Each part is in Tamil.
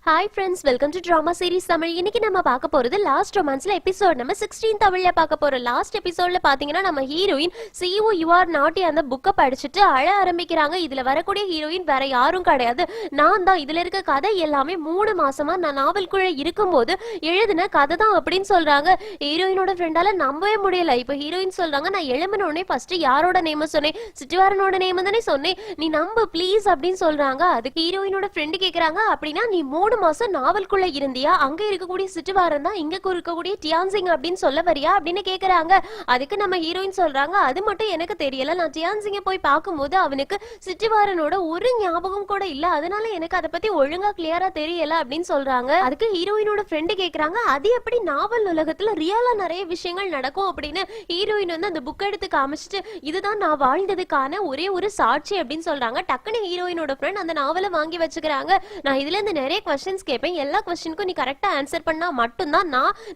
Hi friends, welcome to drama series Tamil. இன்னைக்கு நம்ம பார்க்க போறது லாஸ்ட் ரொமான்ஸ்ல எபிசோட் நம்ம 16 தமிழ்ல பார்க்க போறோம். லாஸ்ட் எபிசோட்ல பாத்தீங்கன்னா நம்ம ஹீரோயின் சிஓ யூ ஆர் நாட்டி அந்த புக்கை படிச்சுட்டு அழ ஆரம்பிக்கிறாங்க. இதுல வரக்கூடிய ஹீரோயின் வேற யாரும் கிடையாது, நான் தான். இதுல இருக்க கதை எல்லாமே 3 மாசமா நான் நாவல்குள்ள இருக்கும்போது எழுதின கதை தான் அப்படின்னு சொல்றாங்க. ஹீரோயினோட ஃப்ரெண்டால நம்பவே முடியல. இப்ப ஹீரோயின் சொல்றாங்க, நான் எழும்பின உடனே ஃபர்ஸ்ட் யாரோட நேம சொன்னேன், சிட்டுவாரனோட நேம தானே சொன்னேன், நீ நம்பு ப்ளீஸ் அப்படின்னு சொல்றாங்க. அதுக்கு ஹீரோயினோட ஃப்ரெண்டு கேக்குறாங்க, அப்படின்னா நீ 3 மாசம் நாவல்குள்ள இருந்தியா, அங்க இருக்கக்கூடிய சிட்டுவாரன் தான் இங்க இருக்கக்கூடிய டியான்சிங் அப்படின்னு சொல்ல வரியா அப்படின்னு கேக்குறாங்க. அதுக்கு நம்ம ஹீரோயின் சொல்றாங்க, அது மட்டும் எனக்கு தெரியல, நான் டியான்சிங்க போய் பார்க்கும்போது அவனுக்கு சிட்டுவாரனோட ஒரு ஞாபகம் கூட இல்ல, அதனால எனக்கு அதை பத்தி ஒழுங்கா கிளியரா தெரியல அப்படின்னு சொல்றாங்க. அதுக்கு ஹீரோயினோட ஃப்ரெண்டு கேக்குறாங்க, அது எப்படி நாவல் உலகத்துல ரியலா நிறைய விஷயங்கள் நடக்கும் அப்படின்னு ஹீரோயின் வந்து அந்த புக் எடுத்து காமிச்சிட்டு இதுதான் நான் வாழ்ந்ததுக்கான ஒரே ஒரு சாட்சி அப்படின்னு சொல்றாங்க. டக்குன்னு ஹீரோயினோட ஃப்ரெண்ட் அந்த நாவலை வாங்கி வச்சுக்கிறாங்க. நான் இதுல இருந்து நிறைய क्वेश्चंस கேட்பேன், எல்லா क्वेश्चनக்கும் நீ கரெக்ட்டா ஆன்சர் பண்ணா மட்டும்தான்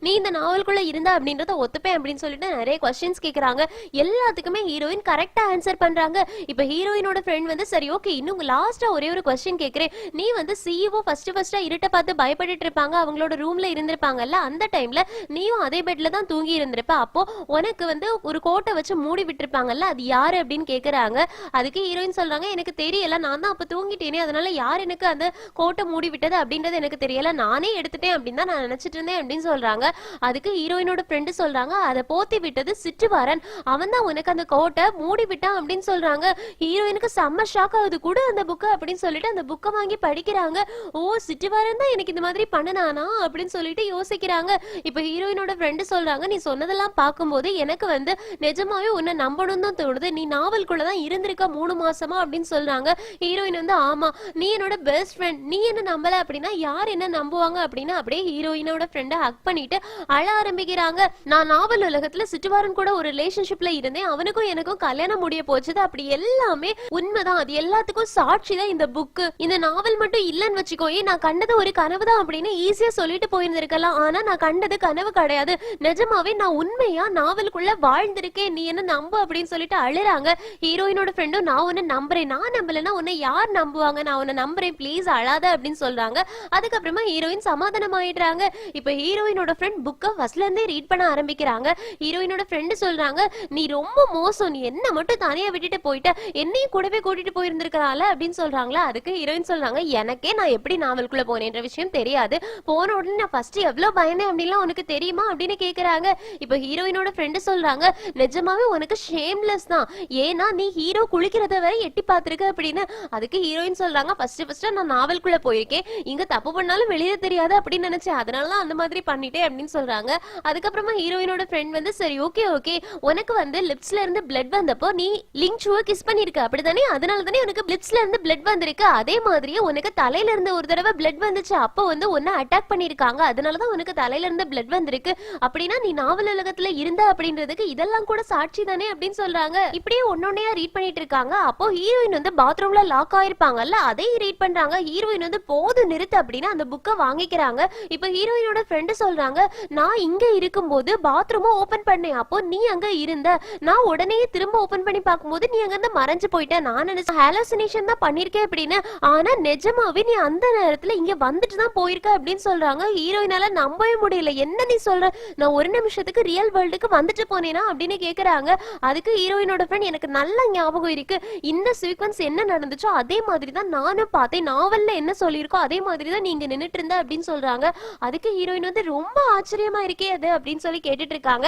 நீ இந்த நாவலுக்குள்ள இருந்தா அப்படின்றத ஒத்துப்பேன் அப்படின்னு சொல்லிட்டு நிறைய क्वेश्चंस கேக்குறாங்க. எல்லாத்துக்குமே ஹீரோயின் கரெக்ட்டா ஆன்சர் பண்றாங்க. இப்போ ஹீரோயினோட ஃப்ரெண்ட் வந்து சரி ஓகே, இன்னும் லாஸ்டா ஒரே ஒரு क्वेश्चन கேக்குறேன், நீ வந்து சிஇஓ ஃபர்ஸ்டா இருட்ட பார்த்து பயப்பட்டுட்டு இருப்பாங்க, அவங்களோட ரூம்ல இருந்திருப்பாங்கல்ல, அந்த டைம்ல நீயும் அதே பெட்ல தான் தூங்கி இருந்திருப்ப, அப்போ உனக்கு வந்து ஒரு கோட்டை வச்சு மூடி விட்டுருப்பாங்கல்ல, அது யாரு அப்படின்னு கேக்குறாங்க. அதுக்கு ஹீரோயின் சொல்றாங்க, எனக்கு தெரியல, நான் தான் அப்ப தூங்கிட்டேனே, அதனால யார் எனக்கு அந்த கோட்டை மூடி விட்டது அப்படின்றது எனக்கு தெரியல, நானே எடுத்துட்டேன் அப்படின்னு தான் நான் நினைச்சிட்டு இருந்தேன் அப்படின்னு சொல்றாங்க. அதுக்கு ஹீரோயினோட ஃப்ரெண்டு சொல்றாங்க, அதை போத்தி விட்டது சிட்டுவாரன், அவன் தான் உனக்கு அந்த கோட்டை மூடி விட்டான் அப்படின்னு சொல்றாங்க. ஹீரோயினுக்கு செம்ம ஷாக் ஆகுது, கூட அந்த புக்கை அப்படின்னு சொல்லிட்டு அந்த புக்கை வாங்கி படிக்கிறாங்க. ஓ, சிட்டுவாரன் தான் எனக்கு இந்த மாதிரி பண்ணனானா அப்படின்னு சொல்லிட்டு யோசிக்கிறாங்க. இப்ப ஹீரோயினோட ஃப்ரெண்டு சொல்றாங்க, நீ சொன்னதெல்லாம் பார்க்கும்போது எனக்கு வந்து நிஜமாவே உன்னை நம்பணும் தான் தோணுது, நீ நாவல்குள்ளதான் இருந்திருக்க 3 மாசமா அப்படின்னு சொல்றாங்க. ஹீரோயின் வந்து ஆமா, நீ என்னோட பெஸ்ட் ஃப்ரெண்ட், நீ என்ன நம்பல அப்படின்னா யார் என்ன நம்புவாங்க அப்படின்னு அப்படியே ஹீரோயினோட ஃப்ரெண்டை ஹக் பண்ணிட்டு அழ ஆரம்பிக்கிறாங்க. நான் நாவல் உலகத்துல சிட்டுவாரன் கூட ஒரு ரிலேஷன்ஷிப்ல இருந்தேன், அவனுக்கும் எனக்கும் கல்யாணம் முடிய போச்சுது, அப்படி எல்லாமே உண்மைதான், அது எல்லாத்துக்கும் சாட்சி தான் இந்த புக்கு, இந்த நாவல் மட்டும் இல்லன்னு வச்சுக்கோயே, நான் கண்டது ஒரு கனவு தான் அப்படின்னு ஈஸியா சொல்லிட்டு போயிருந்திருக்கலாம், ஆனா நான் கண்டது கனவு கிடையாது, நிஜமாவே நான் உண்மையா நாவலுக்குள்ள வாழ்ந்திருக்கேன், நீ என்ன நம்பு அப்படின்னு சொல்லிட்டு அழுறாங்க. ஹீரோயினோட ஃப்ரெண்டும் நான் உன்னை நம்புறேன், நான் நம்பலன்னா உன்னை யார் நம்புவாங்க, நான் உன்னை நம்புறேன் ப்ளீஸ் அழாத அப்படின்னு சொல்றாங்க. அதுக்கப்புறமா ஹீரோயின் சமாதானம் ஆயிடுறாங்க. இப்ப ஹீரோயினோட ஃப்ரெண்ட் புக்கை ஃபர்ஸ்ட்ல இருந்தே ரீட் பண்ண ஆரம்பிக்கிறாங்க. ஹீரோயினோட ஃப்ரெண்டு சொல்றாங்க, நீ ரொம்ப மோசம், நீ என்ன மட்டும் தனியா விட்டுட்டு போயிட்ட, என்னையும் கூடவே கூட்டிட்டு போயிருந்திருக்கலாம்ல அப்படின்னு சொல்றாங்களா. அதுக்கு ஹீரோயின் சொல்றாங்க, எனக்கே நான் எப்படி நாவலுக்குள்ள போனேன்ற விஷயம் தெரியாது, போன உடனே நான் ஃபர்ஸ்ட் எவ்வளவு பயந்தேன் அப்படின்லாம் உனக்கு தெரியுமா அப்படின்னு கேக்குறாங்க. இப்ப ஹீரோயினோட ஃப்ரெண்டு சொல்றாங்க, நிஜமாவே உனக்கு ஷேம்லெஸ் தான், ஏன்னா நீ ஹீரோ குளிக்கிறத வரை எட்டி பார்த்திருக்க அப்படின்னு. அதுக்கு ஹீரோயின் சொல்றாங்க, ஃபர்ஸ்ட் நான் நாவலுக்குள்ள போயிருக்கேன், இங்க தப்பு பண்ணாலும் வெளியே தெரியாது அப்படின்னு நினைச்சேன், அதனாலதான் அந்த மாதிரி பண்ணிட்டேன் அப்படின்னு சொல்றாங்க. அதுக்கப்புறமா ஹீரோயினோட ஃப்ரெண்ட் வந்து சரி ஓகே உனக்கு வந்து லிப்ஸ்ல இருந்து பிளட் வந்தப்போ நீ லிங் சூவை கிஸ் பண்ணிருக்க அப்படிதானே, அதனால தானே உனக்கு லிப்ஸ்ல இருந்து பிளட் வந்திருக்கு, அதே மாதிரியே உனக்கு தலையில இருந்து ஒரு தடவை பிளட் வந்துச்சு, அப்போ வந்து உன்னை அட்டாக் பண்ணிருக்காங்க, அதனாலதான் உனக்கு தலையில இருந்து பிளட் வந்திருக்கு, அப்படின்னா நீ நாவல் உலகத்துல இருந்த அப்படின்றதுக்கு இதெல்லாம் கூட சாட்சி தானே அப்படின்னு சொல்றாங்க. இப்படியே ஒன்னொன்னையா ரீட் பண்ணிட்டு இருக்காங்க. அப்போ ஹீரோயின் வந்து பாத்ரூம்ல லாக் ஆயிருப்பாங்கல்ல, அதையும் ரீட் பண்றாங்க. ஹீரோயின் வந்து போது நிறுத்து அப்படின்னு அந்த புக்கை வாங்கிக்கிறாங்க. இப்ப ஹீரோயினோட ஃப்ரெண்டு சொல்றாங்க, நான் இங்க இருக்கும்போது பாத்ரூம் ஓபன் பண்ணேன், அப்போ நீ அங்க இருந்த, நான் உடனே திரும்ப ஓபன் பண்ணி பார்க்கும்போது நீ அங்க இருந்து மறைஞ்சு போயிட்ட, நான் நினைச்ச ஹாலுசினேஷன் தான் பண்ணிருக்கேன் அப்படின்னு, ஆனா நிஜமாவே நீ அந்த நேரத்துல இங்க வந்துட்டு தான் போயிருக்க அப்படின்னு சொல்றாங்க. ஹீரோயினால நம்பவே முடியல, என்ன நீ சொல்ற, நான் ஒரு நிமிஷத்துக்கு ரியல் வேர்ல்டுக்கு வந்துட்டு போனேனா அப்படின்னு கேக்குறாங்க. அதுக்கு ஹீரோயினோட ஃப்ரெண்ட், எனக்கு நல்ல ஞாபகம் இருக்கு, இந்த சீக்வன்ஸ் என்ன நடந்துச்சோ அதே மாதிரி தான் நானும் பார்த்தேன், நாவல்ல என்ன சொல்லியிருக்கோ அதே மாதிரி தான் நீங்க நின்னுட்டு இருந்த அப்படின்னு சொல்றாங்க. அதுக்கு ஹீரோயின் வந்து ரொம்ப ஆச்சரியமா இருக்கே அது அப்படின்னு சொல்லி கேட்டுட்டு இருக்காங்க.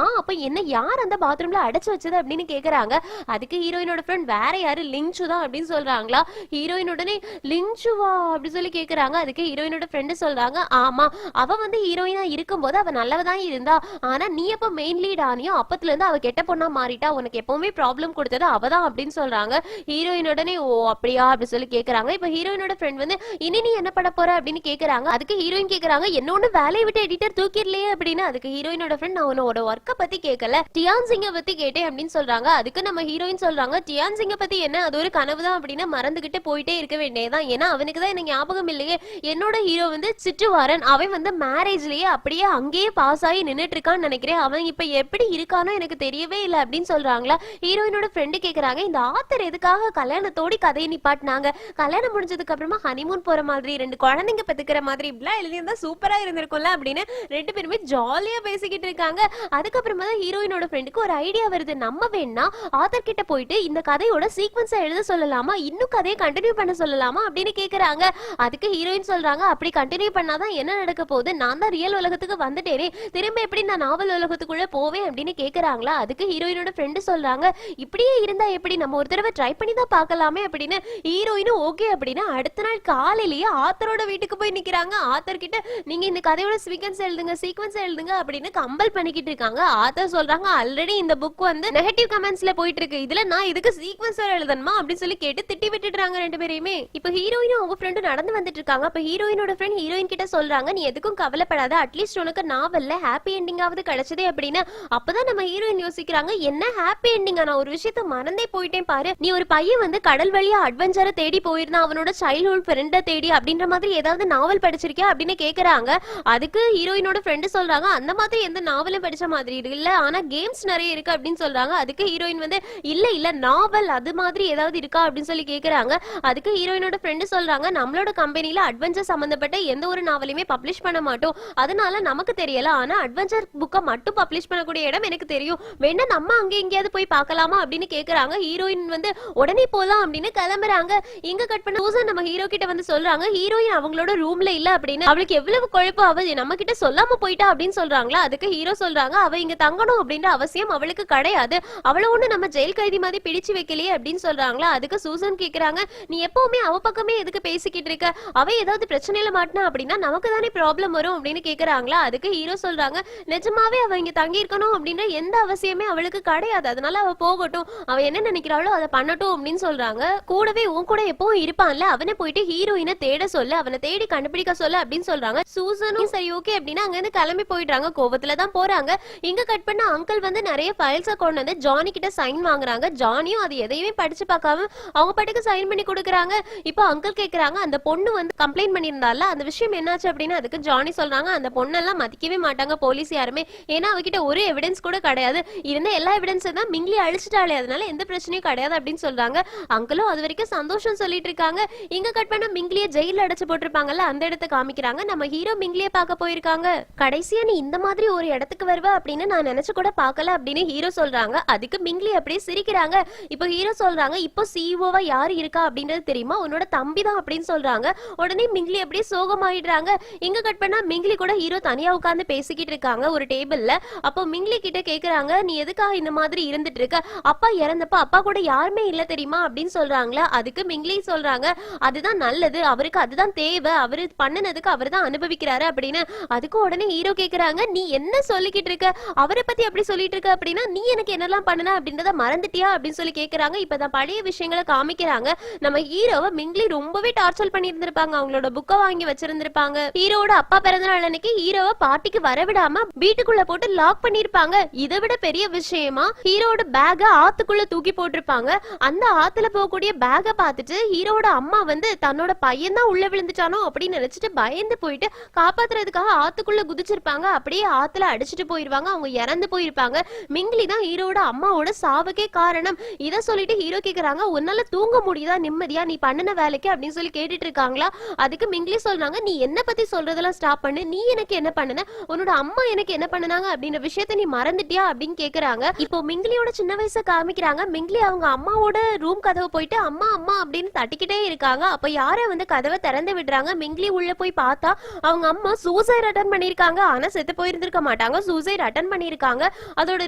அப்ப என்ன யார் அந்த பாத்ரூம்ல அடைச்சு வச்சது அப்படின்னு கேக்குறாங்க. அதுக்கு ஹீரோயினோட ஃப்ரெண்ட், வேற யாரு லிங்சு தான் அப்படின்னு சொல்றாங்களா. ஹீரோயின் உடனே லிங்சுவா அப்படி சொல்லி கேக்குறாங்க. அதுக்கு ஹீரோயினோட ஃப்ரெண்டு சொல்றாங்க, ஆமா, அவ வந்து ஹீரோயினா இருக்கும்போது அவ நல்லவதான் இருந்தா, ஆனா நீ எப்ப மெயின் லீட் ஆனியோ அப்பத்துல இருந்து அவ கெட்ட பொண்ணா மாறிட்டா, உனக்கு எப்பவுமே ப்ராப்ளம் கொடுத்தது அவதான் அப்படின்னு சொல்றாங்க. ஹீரோயின் உடனே ஓ அப்படியா அப்படி சொல்லி கேக்குறாங்க. இப்ப ஹீரோயினோட ஃப்ரெண்ட் வந்து இனி நீ என்ன பண்ண போற அப்படின்னு கேக்குறாங்க. அதுக்கு ஹீரோயின் கேக்குறாங்க, என்னோட வேலையை விட்டு எடிட்டர் தூக்கிடலையே அப்படின்னு. அதுக்கு ஹீரோயினோட ஃப்ரெண்ட், நான் உன்னோட ஒர்க்க பத்தி கேட்கல, டியான்சிங்க பத்தி கேட்டேன் அப்படின்னு சொல்றாங்க. அதுக்கு நம்ம ஹீரோயின் சொல்றாங்க, டியான்சிங்க பத்தி என்ன, அது ஒரு கனவு தான் அப்படின்னு மறந்துகிட்டு போயிட்டே இருக்க வேண்டியதான், ஏன்னா அவனுக்கு தான் எனக்கு ஞாபகம் இல்லையே, என்னோட ஹீரோ வந்து சிட்டுவாரன், அவன் வந்து மேரேஜ்லயே அப்படியே அங்கேயே பாஸ் ஆகி நின்னுட்டு இருக்கான்னு நினைக்கிறேன், அவன் இப்ப எப்படி இருக்கானோ எனக்கு தெரியவே இல்லை அப்படின்னு சொல்றாங்களா. ஹீரோயினோட ஃப்ரெண்டு கேக்குறாங்க, இந்த ஆத்தர் எதுக்காக கல்யாணத்தோடி கதையை நிப்பாட்டினாங்க, கல்யாணம் முடிஞ்சதுக்கு அப்புறமா ஹனிமூன் போற மாதிரி 2 குழந்தைங்க பெத்துக்கிற மாதிரி இப்படிலாம் எழுதியிருந்தா சூப்பரா இருந்திருக்கும்ல அப்படின்னு 2 பேருமே ஜாலியா பேசிக்கிட்டு இருக்காங்க. அதுக்கப்புறமா தான் ஹீரோயினோட ஃப்ரெண்டுக்கு ஒரு ஐடியா வருது. நம்ம வேணா ஆத்தர் கிட்ட போயிட்டு இந்த கதையோட சீக்வன்ஸை எழுத சொல்லலாமா, இன்னும் கதையை கண்டினியூ பண்ண சொல்லலாமா அப்படின்னு கேக்குறாங்க. அதுக்கு ஹீரோயின் சொல்றாங்க, அப்படி கண்டினியூ பண்ணாதான் என்ன நடக்க போகுது, நான் தான் ரியல் உலகத்துக்கு வந்துட்டேனே, திரும்ப எப்படி நான் நாவல் உலகத்துக்குள்ள போவேன் அப்படின்னு கேக்குறாங்களா. அதுக்கு ஹீரோயினோட ஃப்ரெண்டு சொல்றாங்க, இப்படியே இருந்தா எப்படி, நம்ம ஒரு தடவை ட்ரை பண்ணி தான் பார்க்கலாமே அப்படின்னு. ஹீரோயினும் ஓகே அப்படின்னு அடுத்த நாள் காலையிலேயே ஆத்தரோட வீட்டுக்கு போய் நிக்கிறாங்க. ஆத்தர் கிட்ட நீங்க இந்த கதையோட சீக்வன்ஸ் எழுதுங்க அப்படின்னு கம்பல் பண்ணிக்கிட்டு இருக்காங்க. ஆத்தர் சொல்றாங்க, ஆல்ரெடி இந்த புக் வந்து நெகட்டிவ் கமெண்ட்ஸ்ல போயிட்டு இருக்கு, இதுல நான் இதுக்கு சீக்வன்ஸ் எழுதணுமா அப்படின்னு சொல்லி கேட்டு திட்டி விட்டுறாங்க 2 பேரையுமே. இப்ப ஹீரோயினும் அவங்க ஃப்ரெண்டும் நடந்து வந்துட்டு இருக்காங்க. அப்ப ஹீரோயினோட ஃப்ரெண்ட் ஹீரோயின் கிட்ட சொல்றாங்க, நீ எதுக்கும் கவலைப்படாத, அட்லீஸ்ட் உனக்கு நாவல்ல ஹாப்பி எண்டிங்காவது கிடைச்சதே அப்படின்னு. அப்பதான் நம்ம ஹீரோயின் யோசிக்கிறாங்க, என்ன ஹாப்பி எண்டிங்கா, நான் ஒரு விஷயத்த மறந்தே போயிட்டேன் பாரு, நீ ஒரு பையன் வந்து கடல் வழியா அட்வென்ச்சரை தேடி போயிருந்தான் அவனோட சைல்ட்ஹுட் ஃப்ரெண்டை தேடி அப்படின்ற மாதிரி ஏதாவது நாவல் படிச்சிருக்கியா அப்படின்னு கேக்குறாங்க. அதுக்கு ஹீரோயினோட ஃப்ரெண்டு சொல்றாங்க, அந்த மாதிரி எந்த நாவலும் படிச்ச மாதிரி இல்ல, ஆனா கேம்ஸ் நிறைய இருக்கு அப்படின்னு சொல்றாங்க. அதுக்கு ஹீரோயின் வந்து இல்ல நாவல் அது மாதிரி ஏதாவது இருக்கா அப்படின்னு சொல்லி கேக்குறாங்க. அதுக்கு ஹீரோயினோட ஃப்ரெண்டு சொல்றாங்க, நம்மளோட கம்பெனில அட்வென்ச்சர் சம்பந்தப்பட்ட எந்த ஒரு நாவலையுமே பப்ளிஷ் பண்ண மாட்டோம், அதனால நமக்கு தெரியல, ஆனா அட்வென்ச்சர் புக்கை மட்டும் பப்ளிஷ் பண்ணக்கூடிய இடம் எனக்கு தெரியும், வேணா நம்ம அங்க எங்கேயாவது போய் பார்க்கலாமா அப்படின்னு கேக்குறாங்க. ஹீரோயின் வந்து உடனே போலாம் அப்படின்னு கிளம்புறாங்க. இங்க கட் பண்ண சூசன் நம்ம ஹீரோ கிட்ட வந்து சொல்றாங்க, ஹீரோயின் அவங்களோட ரூம்ல இல்ல அப்படின்னு. அவளுக்கு எவ்வளவு குழப்பம், அவ நம்ம கிட்ட சொல்லாம போயிட்டா அப்படின்னு சொல்றாங்களா. அதுக்கு ஹீரோ சொல்றாங்க, அவ இங்க தங்கணும் அப்படின்ற அவசியம் அவளுக்கு கிடையாது, அவளை ஒண்ணு நம்ம ஜெயில் கைதி மாதிரி பிடிச்சு வைக்கலையே அப்படின்னு சொல்றாங்களா. அதுக்கு சூசன் கேக்குறாங்க, நீ எப்பவுமே அவ பக்கமே எதுக்கு பேசிக்கிட்டு இருக்க, அவ ஏதாவது பிரச்சனையில மாட்டினா அப்படின்னா நமக்கு தானே ப்ராப்ளம் வரும் அப்படின்னு கேக்குறாங்களா. அதுக்கு ஹீரோ சொல்றாங்க, நிஜமாவே அவ இங்க தங்கி இருக்கணும் அப்படின்ற எந்த அவசியமே அவளுக்கு கிடையாது, அதனால அவ போகட்டும், அவ என்ன நினைக்கிறாளோ அதை பண்ணட்டும் அப்படின்னு சொல்றாங்க. கூடவே உன் கூட எப்பவும் இருப்பான்ல, அவனை போயிட்டு ஹீரோயினை தேட சொல்லு, அவனை தேடி கண்டுபிடிக்க சொல்லு அப்படின்னு சொல்றாங்க. சூசனும் சரி ஓகே அப்படின்னு அங்க இருந்து கிளம்பி போயிடுறாங்க. கோவத்துல தான் போறாங்க. இங்க கட் பண்ண அங்கிள் வந்து நிறைய ஃபைல்ஸை கொண்டு வந்து ஜானி கிட்ட சைன் வாங்குறாங்க. ஜானியும் அது எதையுமே படிச்சு பார்க்காம அவங்க பாட்டுக்கு சைன் பண்ணி கொடுக்குறாங்க. இப்போ அங்கிள் கேக்குறாங்க, அந்த பொண்ணு வந்து கம்ப்ளைண்ட் பண்ணியிருந்தால அந்த விஷயம் என்னாச்சு அப்படின்னு. அதுக்கு ஜானி சொல்றாங்க, அந்த பொண்ணெல்லாம் மதிக்கவே மாட்டாங்க போலீஸ் யாருமே, ஏன்னா அவகிட்ட ஒரு எவிடன்ஸ் கூட கிடையாது, இருந்த எல்லா எவிடன்ஸ் தான் மிங்லி அழிச்சிட்டாலே, அதனால எந்த பிரச்சனையும் கிடையாது அப்படின்னு சொல்றாங்க. அங்கிளும் அது வரைக்கும் சந்தோஷம் சொல்லிட்டு இருக்காங்க. இங்க கட் பண்ண மிங்லிய ஜெயில அடைச்சு போட்டிருப்பாங்கல்ல, அந்த இடத்த காமிக்கிறாங்க. நம்ம ஹீரோ மிங்லிய பார்க்க போயிருக்காங்க. கடைசியா நீ இந்த மாதிரி ஒரு இடத்துக்கு வருவ அப்படின்னு நான் நினைச்சு கூட பார்க்கல அப்படின்னு ஹீரோ சொல்றாங்க. அதுக்கு மிங்லி அப்படியே சிரிக்கிறாங்க. இப்போ ஹீரோ சொல்றாங்க, இப்போ சிஇஓவா யாரு இருக்கா அப்படின்றது தெரியுமா, உன்னோட தம்பி தான் அப்படின்னு சொல்றாங்க. உடனே மிங்லி அப்படியே சோகமாயிடுறாங்க. இங்க கட் பண்ணா மிங்லி கூட ஹீரோ தனியா உட்கார்ந்து பேசிக்கிட்டு இருக்காங்க ஒரு டேபிள்ல. அப்போ மிங்லி கிட்ட கேக்குறாங்க, நீ எதுக்காக இந்த மாதிரி இருந்துட்டு இருக்க, அப்பா இறந்தப்ப அப்பா கூட யாருமே இல்ல தெரியுமா அப்படின்னு சொல்றாங்களா. அதுக்கு மிங்லி சொல்றாங்க, அதுதான் நல்லது, அவருக்கு அதுதான் தேவை, அவரு பண்ணினதுக்கு அவர் தான் அனுபவிக்கிறாரு அப்படின்னு. அதுக்கு உடனே ஹீரோ கேக்குறாங்க, நீ என்ன சொல்லிக்கிட்டு இருக்க, அவரை பத்தி அப்படி சொல்லிட்டு இருக்க அப்படின்னா நீ எனக்கு என்னெல்லாம் பண்ணன அப்படின்றத மறந்துட்டியா அப்படின்னு சொல்லி கேக்குறாங்க. இப்பதான் பழைய விஷயங்களை காமிக்கிறாங்க. நம்ம ஹீரோவை மிங்லி ரொம்பவே டார்ச்சர் பண்ணி இருந்திருப்பாங்க, அவங்களோட புக்கை வாங்கி வச்சிருந்திருப்பாங்க. ஹீரோட அப்பா பிறந்த நாள் அன்னைக்கு ஹீரோவை பார்ட்டிக்கு வரவிடாம வீட்டுக்குள்ள போட்டு லாக் பண்ணிருப்பாங்க. இதை விட பெரிய விஷயமா ஹீரோட பேக ஆத்துக்குள்ள தூக்கி போட்டிருப்பாங்க. அந்த ஆத்துல போகக்கூடிய பேக பார்த்துட்டு ஹீரோட அம்மா வந்து தன்னோட பையன் தான் உள்ள விழுந்துட்டானோ அப்படின்னு நினைச்சிட்டு பயந்து போயிட்டு காப்பாத்துறதுக்காக ஆத்துக்குள்ள குதிச்சிருப்பாங்க. அப்படியே ஆத்துல அடிச்சுட்டு போயிருவாங்க, அவங்க இறந்து போயிருப்பாங்க. மிங்லி தான் ஹீரோட அம்மாவோட சாவுக்கே காரணம். இதை சொல்லிட்டு ஹீரோ கேக்குறாங்க, உன்னால தூங்க முடியுதா நிம்மதியா நீ பண்ணின வேலைக்கு அப்படின்னு சொல்லி கேட்டுட்டு இருக்காங்களா. அதுக்கு மிங்லி சொல்றாங்க, நீ என்ன பத்தி சொல்றதெல்லாம் ஸ்டாப் பண்ணு, நீ எனக்கு என்ன பண்ணுன, உன்னோட அம்மா எனக்கு என்ன பண்ணுனாங்க அப்படின்ற விஷயத்த நீ மறந்துட்டியா அப்படின்னு கேக்குறாங்க. இப்போ மிங்லியோட சின்ன வயசை காமிக்கிறாங்க. மிங்லி அவங்க அம்மாவோட ரூம் கதவை போயிட்டு அம்மா அம்மா அப்படின்னு தட்டிக்கிட்டே இருக்காங்க. அப்ப யார வந்து கதவை திறந்து விடுறாங்க. மிங்லி உள்ள போய் பார்த்தா அவங்க அம்மா சூசைட் அட்டன் பண்ணிருக்காங்க. ஆனா செத்து போயிருந்திருக்க மாட்டாங்க, சூசைட் அட்டன் பண்ணிருக்காங்க. அதோட